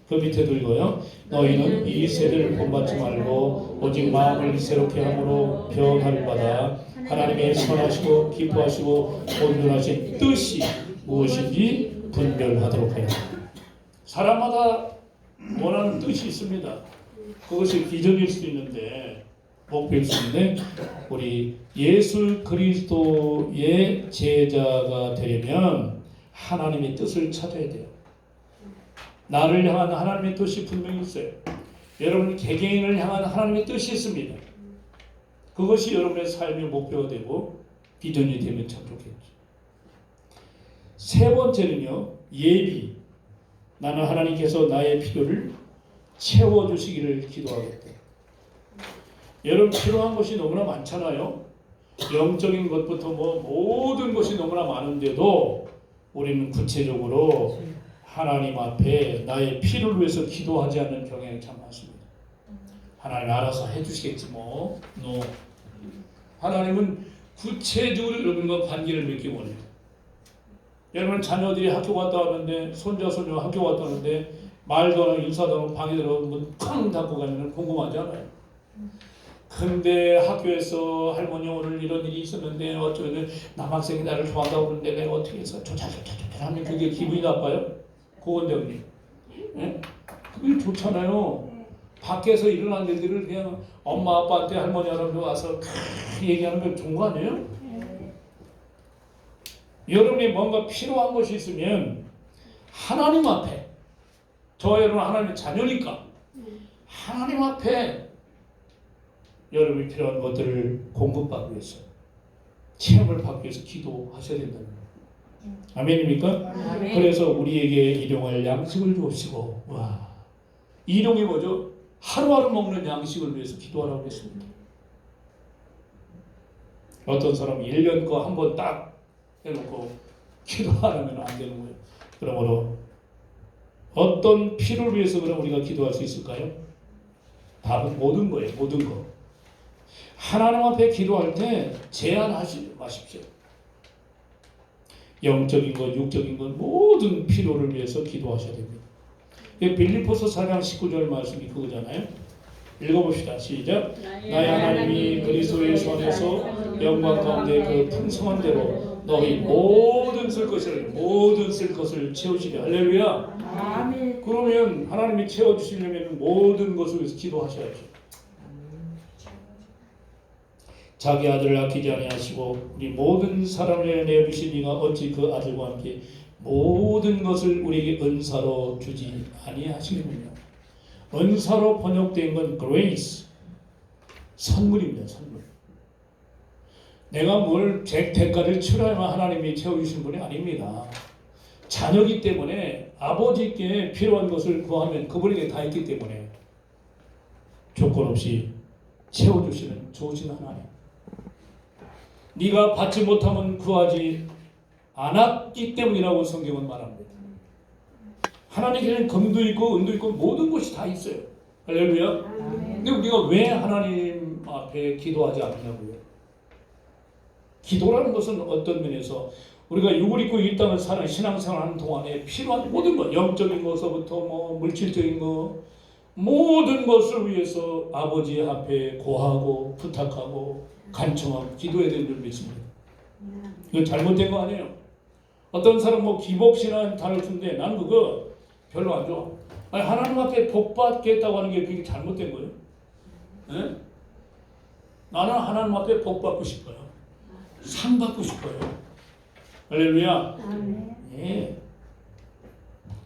그 밑에도 읽어요. 너희는 이 세대를 본받지 말고 오직 마음을 새롭게 함으로 변화를 받아 하나님의 선하시고 기뻐하시고 온전하신 뜻이 무엇인지 분별하도록 하라. 사람마다 원하는 뜻이 있습니다. 그것이 비전일 수도 있는데 목표일 수도 있는데 우리 예수 그리스도의 제자가 되려면 하나님의 뜻을 찾아야 돼요. 나를 향한 하나님의 뜻이 분명히 있어요. 여러분 개개인을 향한 하나님의 뜻이 있습니다. 그것이 여러분의 삶의 목표가 되고 비전이 되면 참 좋겠죠. 세 번째는요, 예비. 나는 하나님께서 나의 필요를 채워주시기를 기도하겠다. 여러분 필요한 것이 너무나 많잖아요. 영적인 것부터 모든 것이 너무나 많은데도 우리는 구체적으로 하나님 앞에 나의 필요를 위해서 기도하지 않는 경향이 참 많습니다. 하나님 알아서 해주시겠지 뭐. 하나님은 구체적으로 여러분과 관계를 맺기 원해요. 여러분 자녀들이 학교 갔다 왔는데 손자 손녀 학교 갔다 왔는데 말도 안 하고 인사도 안 하고 방에 들어가면 문 쾅 닫고 가면 궁금하지 않아요? 근데 학교에서 할머니 오늘 이런 일이 있었는데 어쩌면 남학생이 나를 좋아한다고 그러는데 내가 어떻게 해서 조차조차조차 하면 그게 기분이 나빠요? 고건대원님, 예? 그게 좋잖아요. 밖에서 일어난 일들을 그냥 엄마 아빠한테 할머니 할아버지 와서 얘기하는 게 좋은 거 아니에요? 여러분이 뭔가 필요한 것이 있으면 하나님 앞에, 저와 여러분 하나님의 자녀니까 하나님 앞에 여러분이 필요한 것들을 공급받기 위해서, 체험을 받기 위해서 기도하셔야 된다는 거예요. 아멘입니까? 아멘. 그래서 우리에게 일용할 양식을 주옵시고, 와, 일용이 뭐죠? 하루하루 먹는 양식을 위해서 기도하라고 했습니다. 어떤 사람은 1년 거 한 번 딱 해놓고 기도 안 하면 안 되는 거예요. 그러므로 어떤 필요를 위해서 그럼 우리가 기도할 수 있을까요? 답은 모든 거예요. 모든 거. 하나님 앞에 기도할 때 제한하지 마십시오. 영적인 것, 육적인 것 모든 필요를 위해서 기도하셔야 됩니다. 빌립보서 4장 19절 말씀이 그거잖아요. 읽어봅시다. 시작. 나의 하나님이 그리스도 예수 안에서 영광 가운데 그 풍성한 대로 너희 모든 쓸 것을 채우시려. 할렐루야. 아멘. 그러면 하나님이 채워주시려면 모든 것을 위해서 기도하셔야죠. 자기 아들을 아끼지 아니하시고 우리 모든 사람을 내어주신 이가 어찌 그 아들과 함께 모든 것을 우리에게 은사로 주지 아니하시느냐. 은사로 번역된 건 grace, 선물입니다. 선물. 내가 뭘 대가를 치러야만 하나님이 채워주신 분이 아닙니다. 자녀이기 때문에 아버지께 필요한 것을 구하면 그분에게 다 있기 때문에 조건 없이 채워주시는 좋으신 하나님. 네가 받지 못하면 구하지 않았기 때문이라고 성경은 말합니다. 하나님께는 금도 있고 은도 있고 모든 것이 다 있어요. 할렐루야. 근데 우리가 왜 하나님 앞에 기도하지 않냐고요? 기도라는 것은 어떤 면에서 우리가 육을 입고 이 땅을 사는 신앙생활하는 동안에 필요한 모든 것, 영적인 것서부터 물질적인 것, 모든 것을 위해서 아버지 앞에 고하고 부탁하고 간청하고 기도해야 되는 줄 믿습니다. 이거 잘못된 거 아니에요. 어떤 사람 기복신앙 단어를 쓰는데 나는 그거 별로 안 좋아. 아니, 하나님 앞에 복 받겠다고 하는 게 그게 잘못된 거예요. 네? 나는 하나님 앞에 복 받고 싶어요. 상 받고 싶어요. 할렐루야. 예.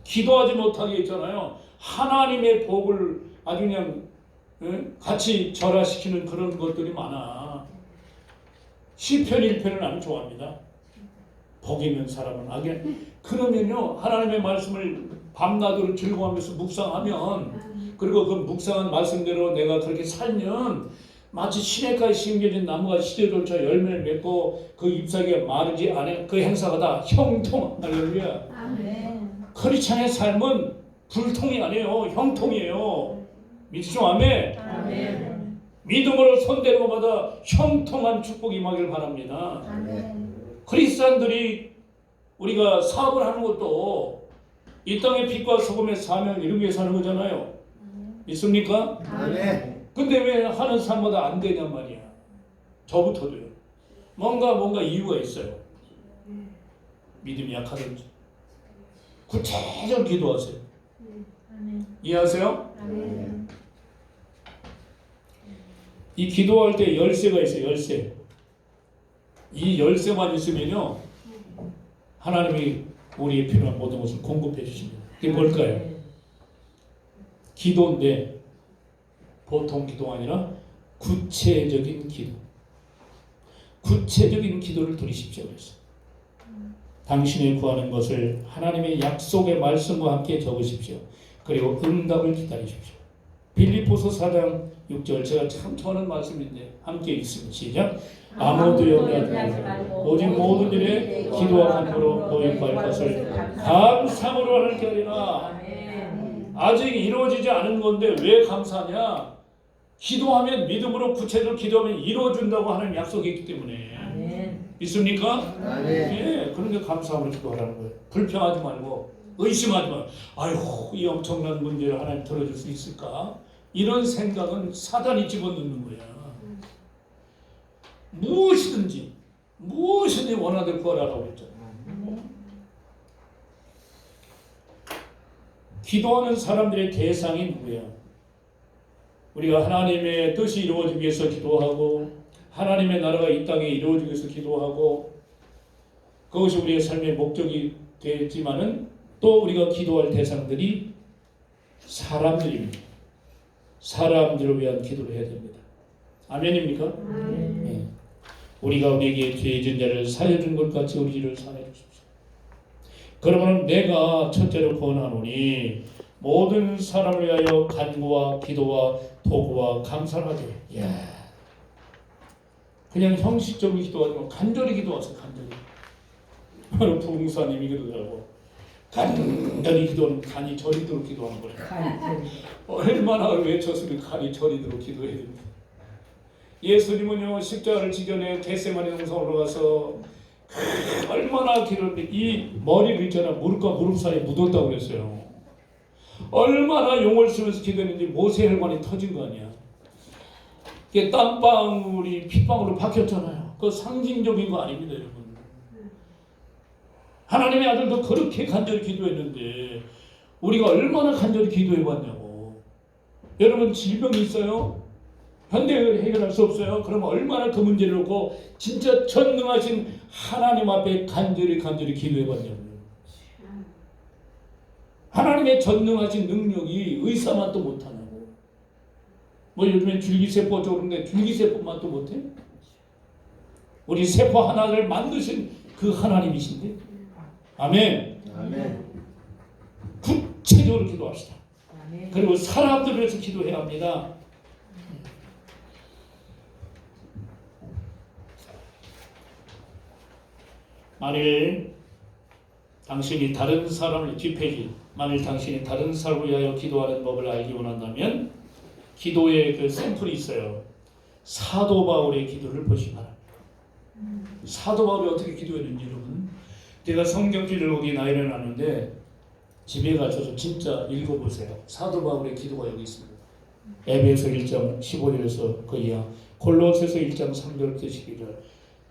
기도하지 못하게 있잖아요. 하나님의 복을 아주 그냥 같이 절하시키는 그런 것들이 많아. 시편 1편을 나는 좋아합니다. 복 있는 사람은 악에. 그러면요 하나님의 말씀을 밤낮으로 즐거워하면서 묵상하면, 그리고 그 묵상한 말씀대로 내가 그렇게 살면 마치 시냇가에 심겨진 나무가 시대조차 열매를 맺고 그 잎사귀가 마르지 않은 그 행사가 다 형통. 할렐루야. 크리스찬의 삶은 불통이 아니에요. 형통이에요. 믿으시죠? 아멘. 아멘. 믿음으로 손대는 것마다 형통한 축복이 임하길 바랍니다. 크리스찬들이 우리가 사업을 하는 것도 이 땅의 빛과 소금의 사명 이루기 위해 사는 거잖아요. 믿습니까? 아멘. 근데 왜 하는 사람마다 안 되냔 말이야. 저부터도요. 뭔가 이유가 있어요. 믿음이 약하든지. 구체적으로 기도하세요. 이해하세요? 이 기도할 때 열쇠가 있어요. 열쇠. 이 열쇠만 있으면요 하나님이 우리의 필요한 모든 것을 공급해 주십니다. 그게 뭘까요? 기도인데 보통 기도가 아니라 구체적인 기도. 구체적인 기도를 드리십시오. 그래서 당신이 구하는 것을 하나님의 약속의 말씀과 함께 적으십시오. 그리고 응답을 기다리십시오. 빌립보서 4장 6절, 제가 참 좋아하는 말씀인데 함께 읽습니다. 시작. 아무도 염려하지 말고 오직 모든 일에 기도와 간구로 너희 구할 것을 감사함으로 하나님께 하리라. 아직 이루어지지 않은 건데 왜 감사하냐? 기도하면, 믿음으로 구체적으로 기도하면 이루어준다고 하는 약속이 있기 때문에. 믿습니까? 예, 그러니까 감사함으로 기도하라는 거예요. 불평하지 말고, 의심하지 말고, 아이고 이 엄청난 문제를 하나님 들어줄 수 있을까? 이런 생각은 사단이 집어넣는 거야. 무엇이든지 원하되 구하라고 했잖아. 기도하는 사람들의 대상이 누구야? 우리가 하나님의 뜻이 이루어지기 위해서 기도하고, 하나님의 나라가 이 땅에 이루어지기 위해서 기도하고, 그것이 우리의 삶의 목적이 되지만은 또 우리가 기도할 대상들이 사람들입니다. 사람들을 위한 기도를 해야 됩니다. 아멘입니까? 네. 우리가 우리에게 죄 지은 자를 사해준 것 같이 우리를 사해 주십시오. 그러면 내가 첫째로 권하노니 모든 사람을 위하여 간구와 기도와 도구와 감사를 하되. 그냥 형식적으로 기도하지 말고 간절히 기도하세요. 간절히. 바로 부흥사님이 그러더라고. 간절히 기도하는 간이 저리도록 기도하는 거예요. 얼마나 외쳤으면 간이 저리도록 기도해야 됩니다. 예수님은요, 십자가를 지전에 겟세마네 동산 올라가서 얼마나 기도했는데 이 머리를 있잖아, 무릎과 무릎 사이에 묻었다고 그랬어요. 얼마나 용을 쓰면서 기도했는지 모세 혈관이 터진 거 아니야. 이게 땀방울이 핏방울로 바뀌었잖아요. 그 상징적인 거 아닙니다, 여러분. 하나님의 아들도 그렇게 간절히 기도했는데 우리가 얼마나 간절히 기도해봤냐고. 여러분 질병이 있어요? 현대의학을 해결할 수 없어요? 그러면 얼마나 그 문제를 놓고 진짜 전능하신 하나님 앞에 간절히 기도해봤냐고요. 하나님의 전능하신 능력이 의사만 또 못하냐고. 뭐 요즘에 줄기세포 쪽인데 줄기세포만 또 못해? 우리 세포 하나를 만드신 그 하나님이신데. 아멘. 구체적으로 기도합시다. 그리고 사람들을 위해서 기도해야 합니다. 만일 당신이 다른 사람을 뒷페이지, 만일 당신이 다른 사람을 위하여 기도하는 법을 알기 원한다면 기도의 그 샘플이 있어요. 사도 바울의 기도를 보시기 바랍니다. 사도 바울이 어떻게 기도했는지 여러분, 제가 성경지를 어디 나열해 놨는데 집에 가셔서 진짜 읽어보세요. 사도 바울의 기도가 여기 있습니다. 에베소 1장 15절에서 그 이하, 골로새서 1장 3절부터 12절,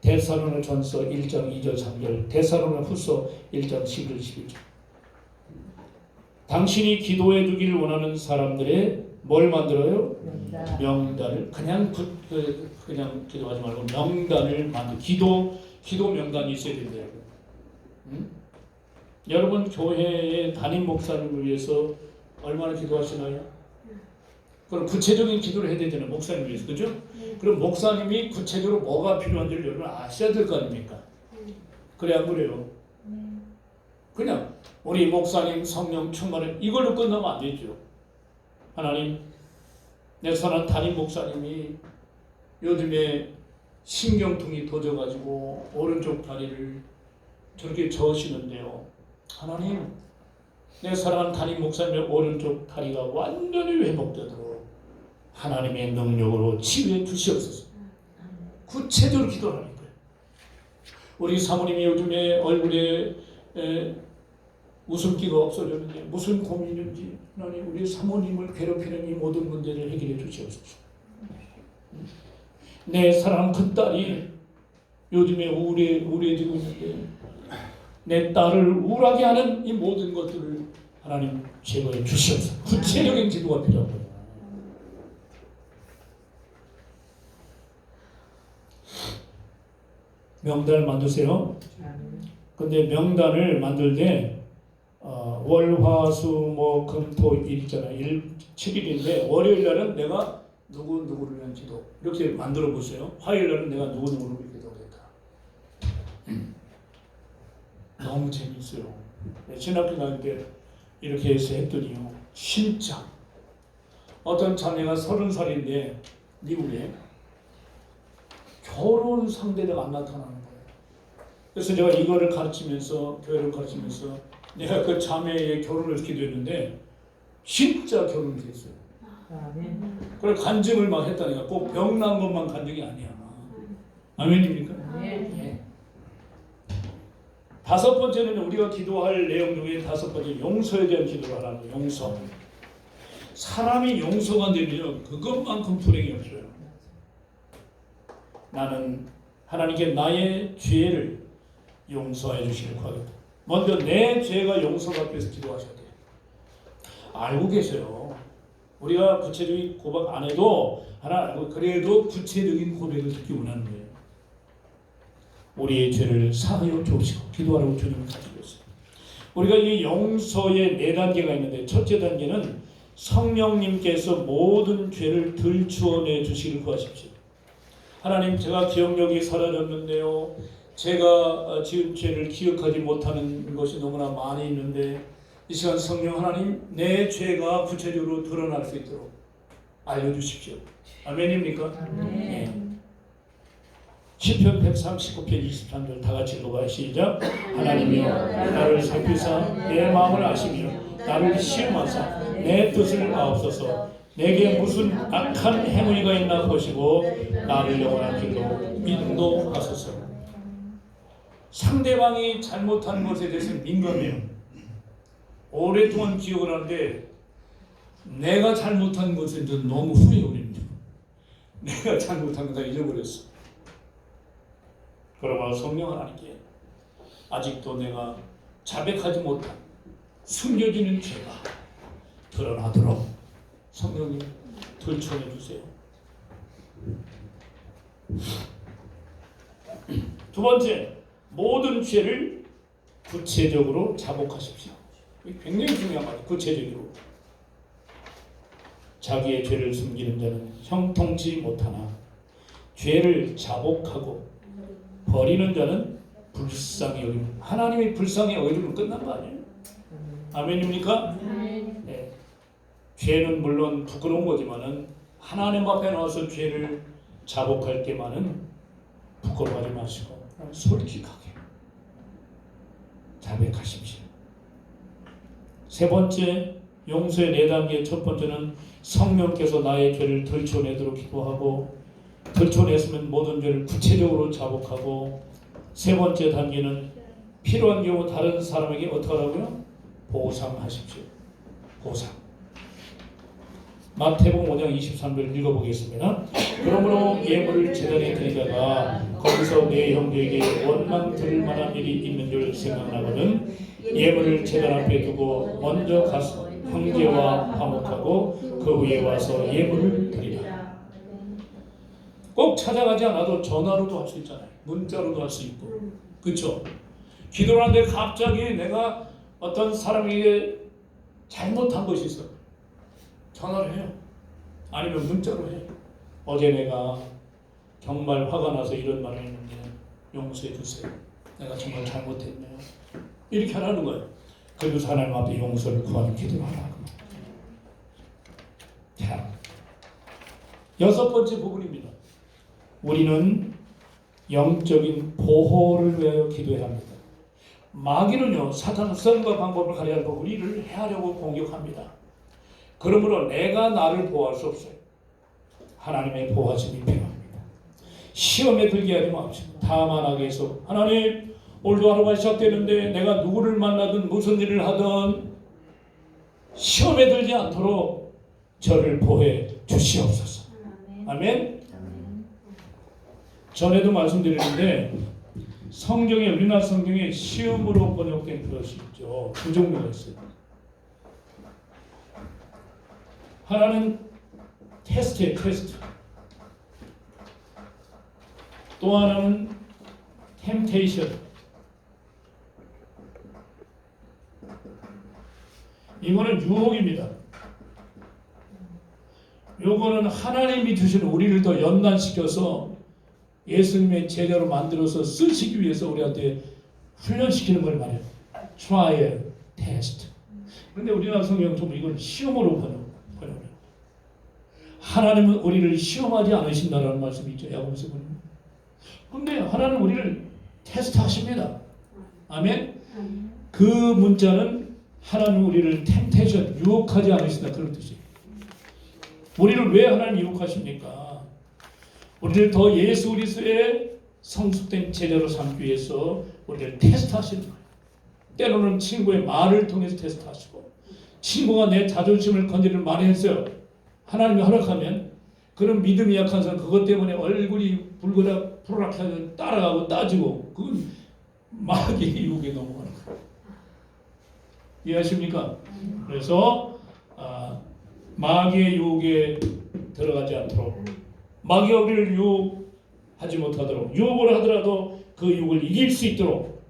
데살로니가전서 1장 2절 3절, 데살로니가후서 1장 11절 11절. 당신이 기도해 주기를 원하는 사람들의 뭘 만들어요? 명단을. 그냥 기도하지 말고 명단을 만들. 기도 명단이 있어야 된다. 여러분 교회의 담임 목사님을 위해서 얼마나 기도하시나요? 그럼 구체적인 기도를 해야 되잖아요. 목사님을 위해서. 그죠? 그럼 목사님이 구체적으로 뭐가 필요한지를 여러분 아셔야 될 거 아닙니까? 그래 안 그래요? 그냥 우리 목사님 성령 충만을 이걸로 끝나면 안 되죠. 하나님, 내 선한 담임 목사님이 요즘에 신경통이 도져가지고 오른쪽 다리를 저렇게 저으시는데요. 하나님, 내 사랑하는 담임 목사님의 오른쪽 다리가 완전히 회복되도록 하나님의 능력으로 치유해 주시옵소서. 구체적으로 기도하는 거예요. 우리 사모님이 요즘에 얼굴에 웃음기가 없어졌는데 무슨 고민인지 하나님, 우리 사모님을 괴롭히는 이 모든 문제를 해결해 주시옵소서. 내 사랑하는 큰딸이 요즘에 우울해지고 있는데 내 딸을 우울하게 하는 이 모든 것들을 하나님 제거해 주시옵소서. 구체적인 기도가 필요합니다. 명단을 만드세요. 근데 명단을 만들 때 월화수 금토 일 있잖아요. 7일인데 월요일 날은 내가 누구를 위한 기도 이렇게 만들어 보세요. 화요일 날은 내가 누구를 위한 기도. 너무 재밌어요. 신학교 다닐 때 이렇게 해서 했더니요, 진짜 어떤 자매가 30살인데 미국에 결혼 상대가 안 나타나는 거예요. 그래서 제가 이거를 가르치면서, 교회를 가르치면서 내가 그 자매의 결혼을 기도했는데 진짜 결혼이 됐어요. 그래 간증을 막 했다니까. 꼭 병난 것만 간증이 아니야. 아멘입니까? 네. 다섯 번째는 우리가 기도할 내용 중에 다섯 번째, 용서에 대한 기도를 하라는 거예요. 용서. 사람이 용서가 되면 그것만큼 불행이 없어요. 나는 하나님께 나의 죄를 용서해 주시길 구하겠다. 먼저 내 죄가 용서가 돼서 기도하셔야 돼요. 알고 계세요. 우리가 구체적인 고백 안 해도 하나 알고, 그래도 구체적인 고백을 듣기 원하는 거예요. 우리의 죄를 사하여 주옵시고 기도하라고 주님을 가지고 있어요. 우리가 이 용서의 네 단계가 있는데, 첫째 단계는 성령님께서 모든 죄를 들추어내 주시길 구하십시오. 하나님, 제가 기억력이 사라졌는데요, 제가 지은 죄를 기억하지 못하는 것이 너무나 많이 있는데, 이 시간 성령 하나님, 내 죄가 구체적으로 드러날 수 있도록 알려주십시오. 아멘입니까? 네. 시편 139편 23절 다 같이 읽어봐요. 시작. 하나님이여 나를 살피사 내 마음을 아시며 나를 시험하사 내 뜻을 아옵소서. 내게 무슨 악한 행위가 있나 보시고 나를 영원한 길로 인도하소서. 상대방이 잘못한 것에 대해서 민감해요. 오랫동안 기억을 하는데 내가 잘못한 것에 대해서 너무 후회합니다. 내가 잘못한 거 다 잊어버렸어. 그러나 성령 하나님께 아직도 내가 자백하지 못한 숨겨지는 죄가 드러나도록 성령님 들춰내 주세요. 두 번째, 모든 죄를 구체적으로 자복하십시오. 굉장히 중요한 말이에요. 구체적으로. 자기의 죄를 숨기는 자는 형통치 못하나 죄를 자복하고 버리는 자는 불쌍히 여기면, 하나님이 불쌍히 여기면 끝난 거 아니에요? 아멘입니까? 네. 죄는 물론 부끄러운 거지만은 하나님 앞에 나와서 죄를 자복할 때만은 부끄러워하지 마시고 솔직하게 자백하십시오. 세 번째, 용서의 네 단계. 첫 번째는 성령께서 나의 죄를 들춰내도록 기도하고, 들춰냈으면 모든 죄를 구체적으로 자복하고, 세 번째 단계는 필요한 경우 다른 사람에게 어떻게 하라고요? 보상하십시오. 보상. 마태복음 5장 23절 읽어보겠습니다. 그러므로 예물을 제단에 드리다가 거기서 내 형제에게 원망 들을 만한 일이 있는 줄 생각나거든 예물을 제단 앞에 두고 먼저 가서 형제와 화목하고 그 후에 와서 예물을 드리라. 꼭 찾아가지 않아도 전화로도 할 수 있잖아요. 문자로도 할 수 있고. 그렇죠? 기도를 하는데 갑자기 내가 어떤 사람에게 잘못한 것이 있어. 전화를 해요. 아니면 문자로 해요. 어제 내가 정말 화가 나서 이런 말을 했는데 용서해 주세요. 내가 정말 잘못했네요. 이렇게 하라는 거예요. 그리고 하나님 앞에 용서를 구하는 기도를 하라고. 자, 여섯 번째 부분입니다. 우리는 영적인 보호를 위하여 기도해야 합니다. 마귀는요, 사탄의 선과 방법을 가리하고 우리를 해하려고 공격합니다. 그러므로 내가 나를 보호할 수 없어요. 하나님의 보호하심이 필요합니다. 시험에 들게 하지 마십시오. 다만 하게서 하나님, 오늘도 하루가 시작되는데 내가 누구를 만나든 무슨 일을 하든 시험에 들지 않도록 저를 보호해 주시옵소서. 아멘. 전에도 말씀드렸는데 성경에, 우리나라 성경에 시험으로 번역된 것이 있죠. 두 종류가 있어요. 하나는 테스트예요, 테스트. 또 하나는 템테이션. 이거는 유혹입니다. 요거는 하나님이 주신 우리를 더 연단시켜서 예수님의 제자로 만들어서 쓰시기 위해서 우리한테 훈련시키는 걸 말해요. trial, test. 그런데 우리나라 성경은 좀 이걸 시험으로 번역해요. 하나님은 우리를 시험하지 않으신다라는 말씀이 있죠. 야고보서 보면. 그런데 하나님은 우리를 테스트하십니다. 아멘. 그 문자는 하나님 우리를 템테이션, 유혹하지 않으신다 그런 뜻이에요. 우리를 왜 하나님 유혹하십니까? 우리를 더 예수 그리스도의 성숙된 제자로 삼기 위해서 우리를 테스트하시는 거예요. 때로는 친구의 말을 통해서 테스트하시고, 친구가 내 자존심을 건드리는 말을 했어요. 하나님이 허락하면 그런 믿음이 약한 사람 그것 때문에 얼굴이 붉어라 따라가고 따지고, 그건 마귀의 유혹에 넘어가는 거예요. 이해하십니까? 그래서 마귀의 유혹에 들어가지 않도록, 마귀가 우리를 유혹하지 못하도록, 유혹을 하더라도 그 유혹을 이길 수 있도록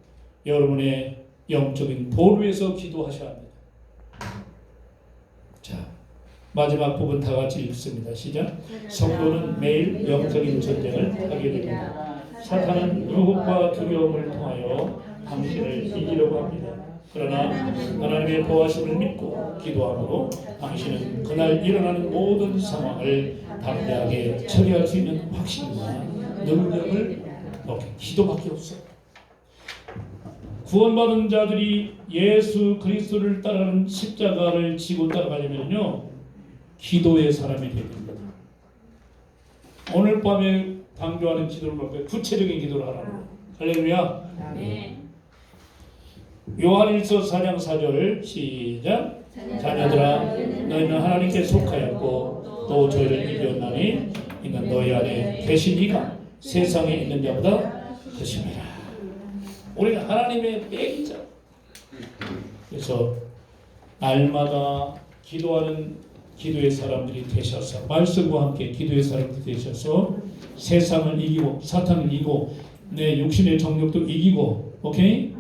여러분의 영적인 돌 위에서 기도하셔야 합니다. 자, 마지막 부분 다 같이 읽습니다. 시작. 성도는 매일 영적인 전쟁을 하게 됩니다. 사탄은 유혹과 두려움을 통하여 당신을 이기려고 합니다. 그러나 하나님의 보호하심을 믿고 기도함으로 당신은 그날 일어나는 모든 상황을 담대하게 처리할 수 있는 확신과 능력을 얻게. 기도밖에 없어요. 구원받은 자들이 예수 그리스도를 따르는 십자가를 지고 따라가려면요, 기도의 사람이 되야 됩니다. 오늘 밤에 강조하는 기도를 볼까요? 구체적인 기도를 하라고. 할렐루야. 네. 요한일서 4장 4절 시작. 자녀들아, 너희는 하나님께 속하였고 또 저희를 이겼나니 이는 너희 안에 계신 이가 세상에 있는 자보다 크심이라. 우리가 하나님의 백이자. 그래서 날마다 기도하는 기도의 사람들이 되셔서, 말씀과 함께 기도의 사람들이 되셔서 세상을 이기고 사탄을 이기고 내 육신의 정욕도 이기고, 오케이?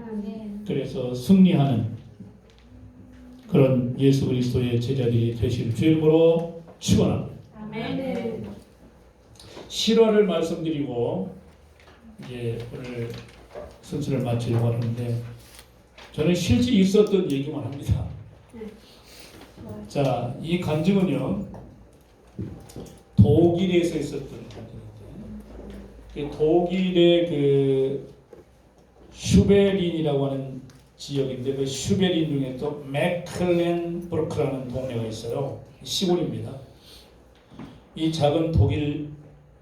그래서 승리하는 그런 예수 그리스도의 제자들이 되실 주 이름으로 축원합니다. 아멘. 실화를 말씀드리고 이제 오늘 순서를 마치려고 하는데, 저는 실제 있었던 얘기만 합니다. 자, 이 간증은요, 독일에서 있었던 간증인데, 독일의 그 슈베린이라고 하는 지역인데, 그 슈베린 중에 또 메클렌부르크라는 동네가 있어요. 시골입니다. 이 작은 독일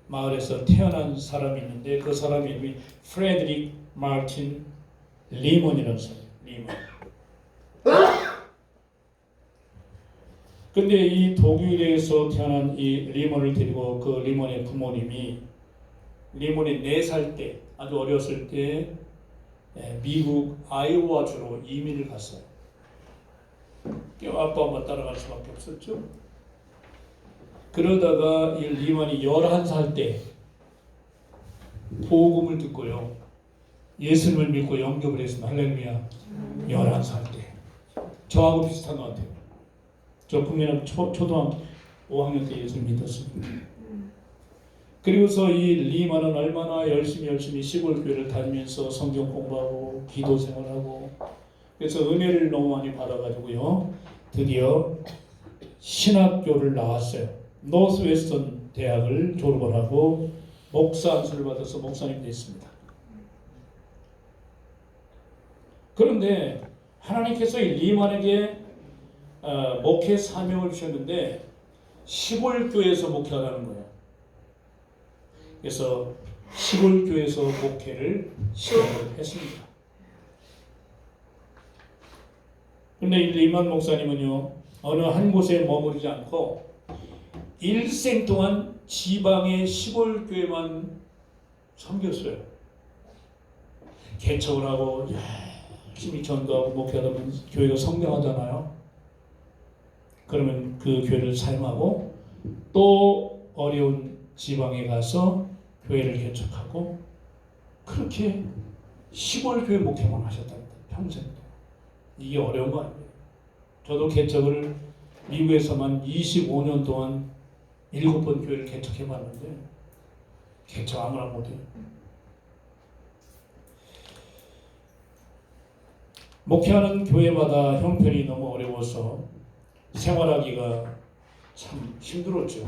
마을에서 태어난 사람이 있는데, 그 사람 이름이 프레드릭 마르틴 리먼이라는 사람이에요. 리먼. 근데 이 독일에서 태어난 이 리먼을 데리고, 그 리먼의 부모님이 리먼이 4살 때, 아주 어렸을 때 미국 아이오와주로 이민을 갔어요. 아빠 엄마 따라갈 수밖에 없었죠. 그러다가 이 리먼이 11살 때 복음을 듣고요, 예수님을 믿고 영접을 했습니다. 할렐루야. 11살 때. 저하고 비슷한 것 같아요. 저 국민학 초등학교 5학년 때 예수를 믿었습니다. 그리고서 이 리만은 얼마나 열심히 시골 교회를 다니면서 성경 공부하고 기도 생활하고, 그래서 은혜를 너무 많이 받아가지고요, 드디어 신학교를 나왔어요. 노스웨스턴 대학을 졸업을 하고 목사 안수를 받아서 목사님이 됐습니다. 그런데 하나님께서 이 리만에게 목회 사명을 주셨는데 시골교회에서 목회하라는 거예요. 그래서 시골교회에서 목회를 시작을 했습니다. 그런데 이 리만 목사님은요, 어느 한 곳에 머무르지 않고 일생 동안 지방의 시골교회만 섬겼어요. 개척을 하고 열심히 전도하고 목회하다 보면 교회가 성장하잖아요. 그러면 그 교회를 사용하고 또 어려운 지방에 가서 교회를 개척하고, 그렇게 시골교회 목회만 하셨답니다. 평생. 이게 어려운 거 아니에요. 저도 개척을 미국에서만 25년 동안 7번 교회를 개척해 봤는데 개척 아무나 못해요. 목회하는 교회마다 형편이 너무 어려워서 생활하기가 참 힘들었죠.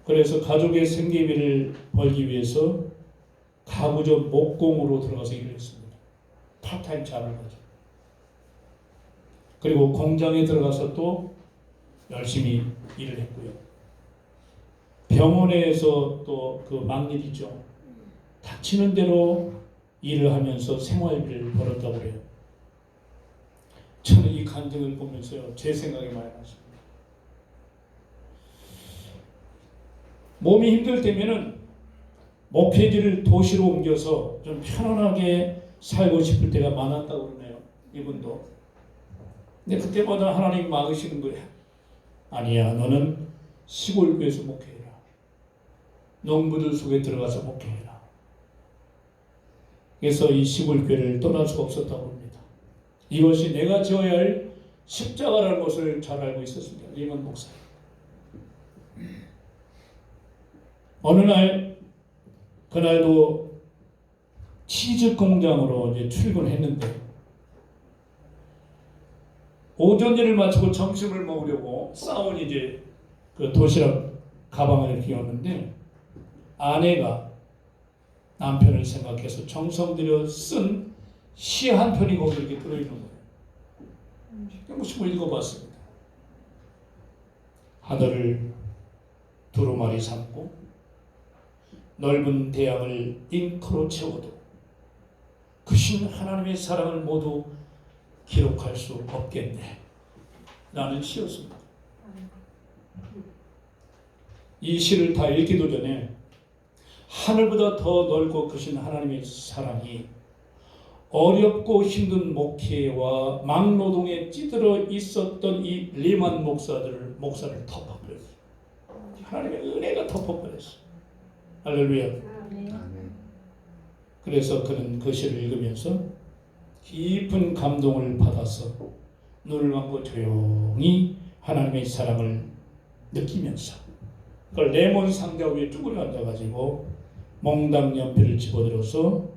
그래서 가족의 생계비를 벌기 위해서 가구점 목공으로 들어가서 일을 했습니다. 파트타임 잡을 거죠. 그리고 공장에 들어가서 또 열심히 일을 했고요. 병원에서 또 그 막일이죠. 닥치는 대로 일을 하면서 생활비를 벌었다고 그래요. 저는 이 간증을 보면서요, 제 생각이 많이 났습니다. 몸이 힘들 때면은 목회지를 도시로 옮겨서 좀 편안하게 살고 싶을 때가 많았다고 그러네요. 이분도. 근데 그때마다 하나님 막으시는 거예요. 아니야, 너는 시골 교회에서 목회해라. 농부들 속에 들어가서 목회해라. 그래서 이 시골 교회를 떠날 수가 없었다고 합니다. 이것이 내가 지어야 할 십자가라는 것을 잘 알고 있었습니다. 리먼 목사. 어느 날 그날도 치즈 공장으로 이제 출근했는데 오전 일을 마치고 점심을 먹으려고 싸운 이제 그 도시락 가방을 이렇게 였는데 아내가 남편을 생각해서 정성 들여 쓴 시 한 편이 거기 이렇게 들어있는 거예요. 한번 읽어봤습니다. 하늘을 두루마리 삼고 넓은 대양을 잉크로 채워도 크신 하나님의 사랑을 모두 기록할 수 없겠네 라는 시였습니다. 이 시를 다 읽기도 전에 하늘보다 더 넓고 크신 하나님의 사랑이 어렵고 힘든 목회와 막노동에 찌들어 있었던 이 리만 목사를 덮어버렸어요. 하나님의 은혜가 덮어버렸어요. 할렐루야. 그래서 그는 그 시를 읽으면서 깊은 감동을 받아서 눈을 감고 조용히 하나님의 사랑을 느끼면서 그걸 레몬 상자 위에 쭈그려 앉아가지고 몽당 연필을 집어들어서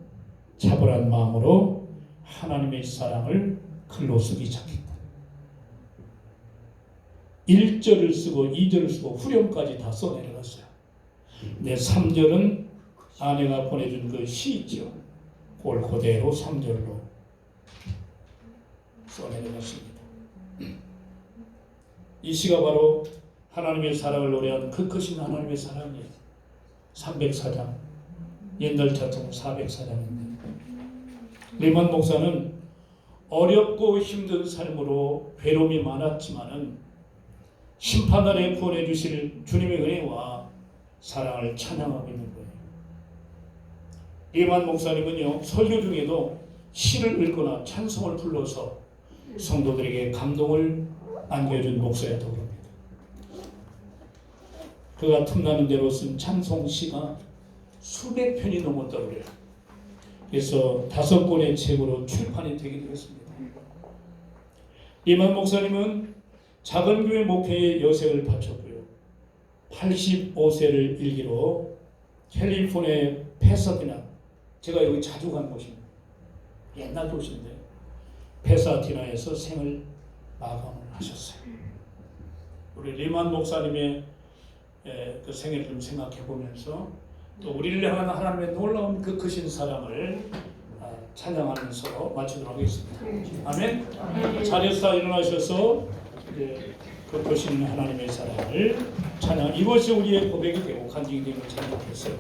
차분한 마음으로 하나님의 사랑을 글로 쓰기 시작했다. 1절을 쓰고 2절을 쓰고 후렴까지 다 써내려갔어요. 근데 3절은 아내가 보내준 그 시 있죠. 그걸 그대로 3절로 써내려갔습니다. 이 시가 바로 하나님의 사랑을 노래한 그 크신 하나님의 사랑이에요. 304장, 옛날 자통 404장인데 리만 목사는 어렵고 힘든 삶으로 괴로움이 많았지만은 심판날에 구원해 주실 주님의 은혜와 사랑을 찬양하고 있는 거예요. 리만 목사님은요, 설교 중에도 시를 읽거나 찬송을 불러서 성도들에게 감동을 안겨준 목사였다고 합니다. 그가 틈나는 대로 쓴 찬송시가 수백 편이 넘었다고 그래요. 그래서 5권의 책으로 출판이 되기도 했습니다. 리만 목사님은 작은 교회 목회에 여생을 바쳤고요. 85세를 일기로 캘리포니아의 페사디나, 제가 여기 자주 간 곳입니다. 옛날 도시인데 페사디나에서 생을 마감을 하셨어요. 우리 리만 목사님의 그 생애를 좀 생각해 보면서 또 우리를 향한 하나님의 놀라운 그 크신 사랑을 찬양하면서 마치도록 하겠습니다. 아멘. 자리에서 일어나셔서 이제 그 크신 하나님의 사랑을 찬양. 이것이 우리의 고백이 되고 간증이 되는 걸 생각했어요.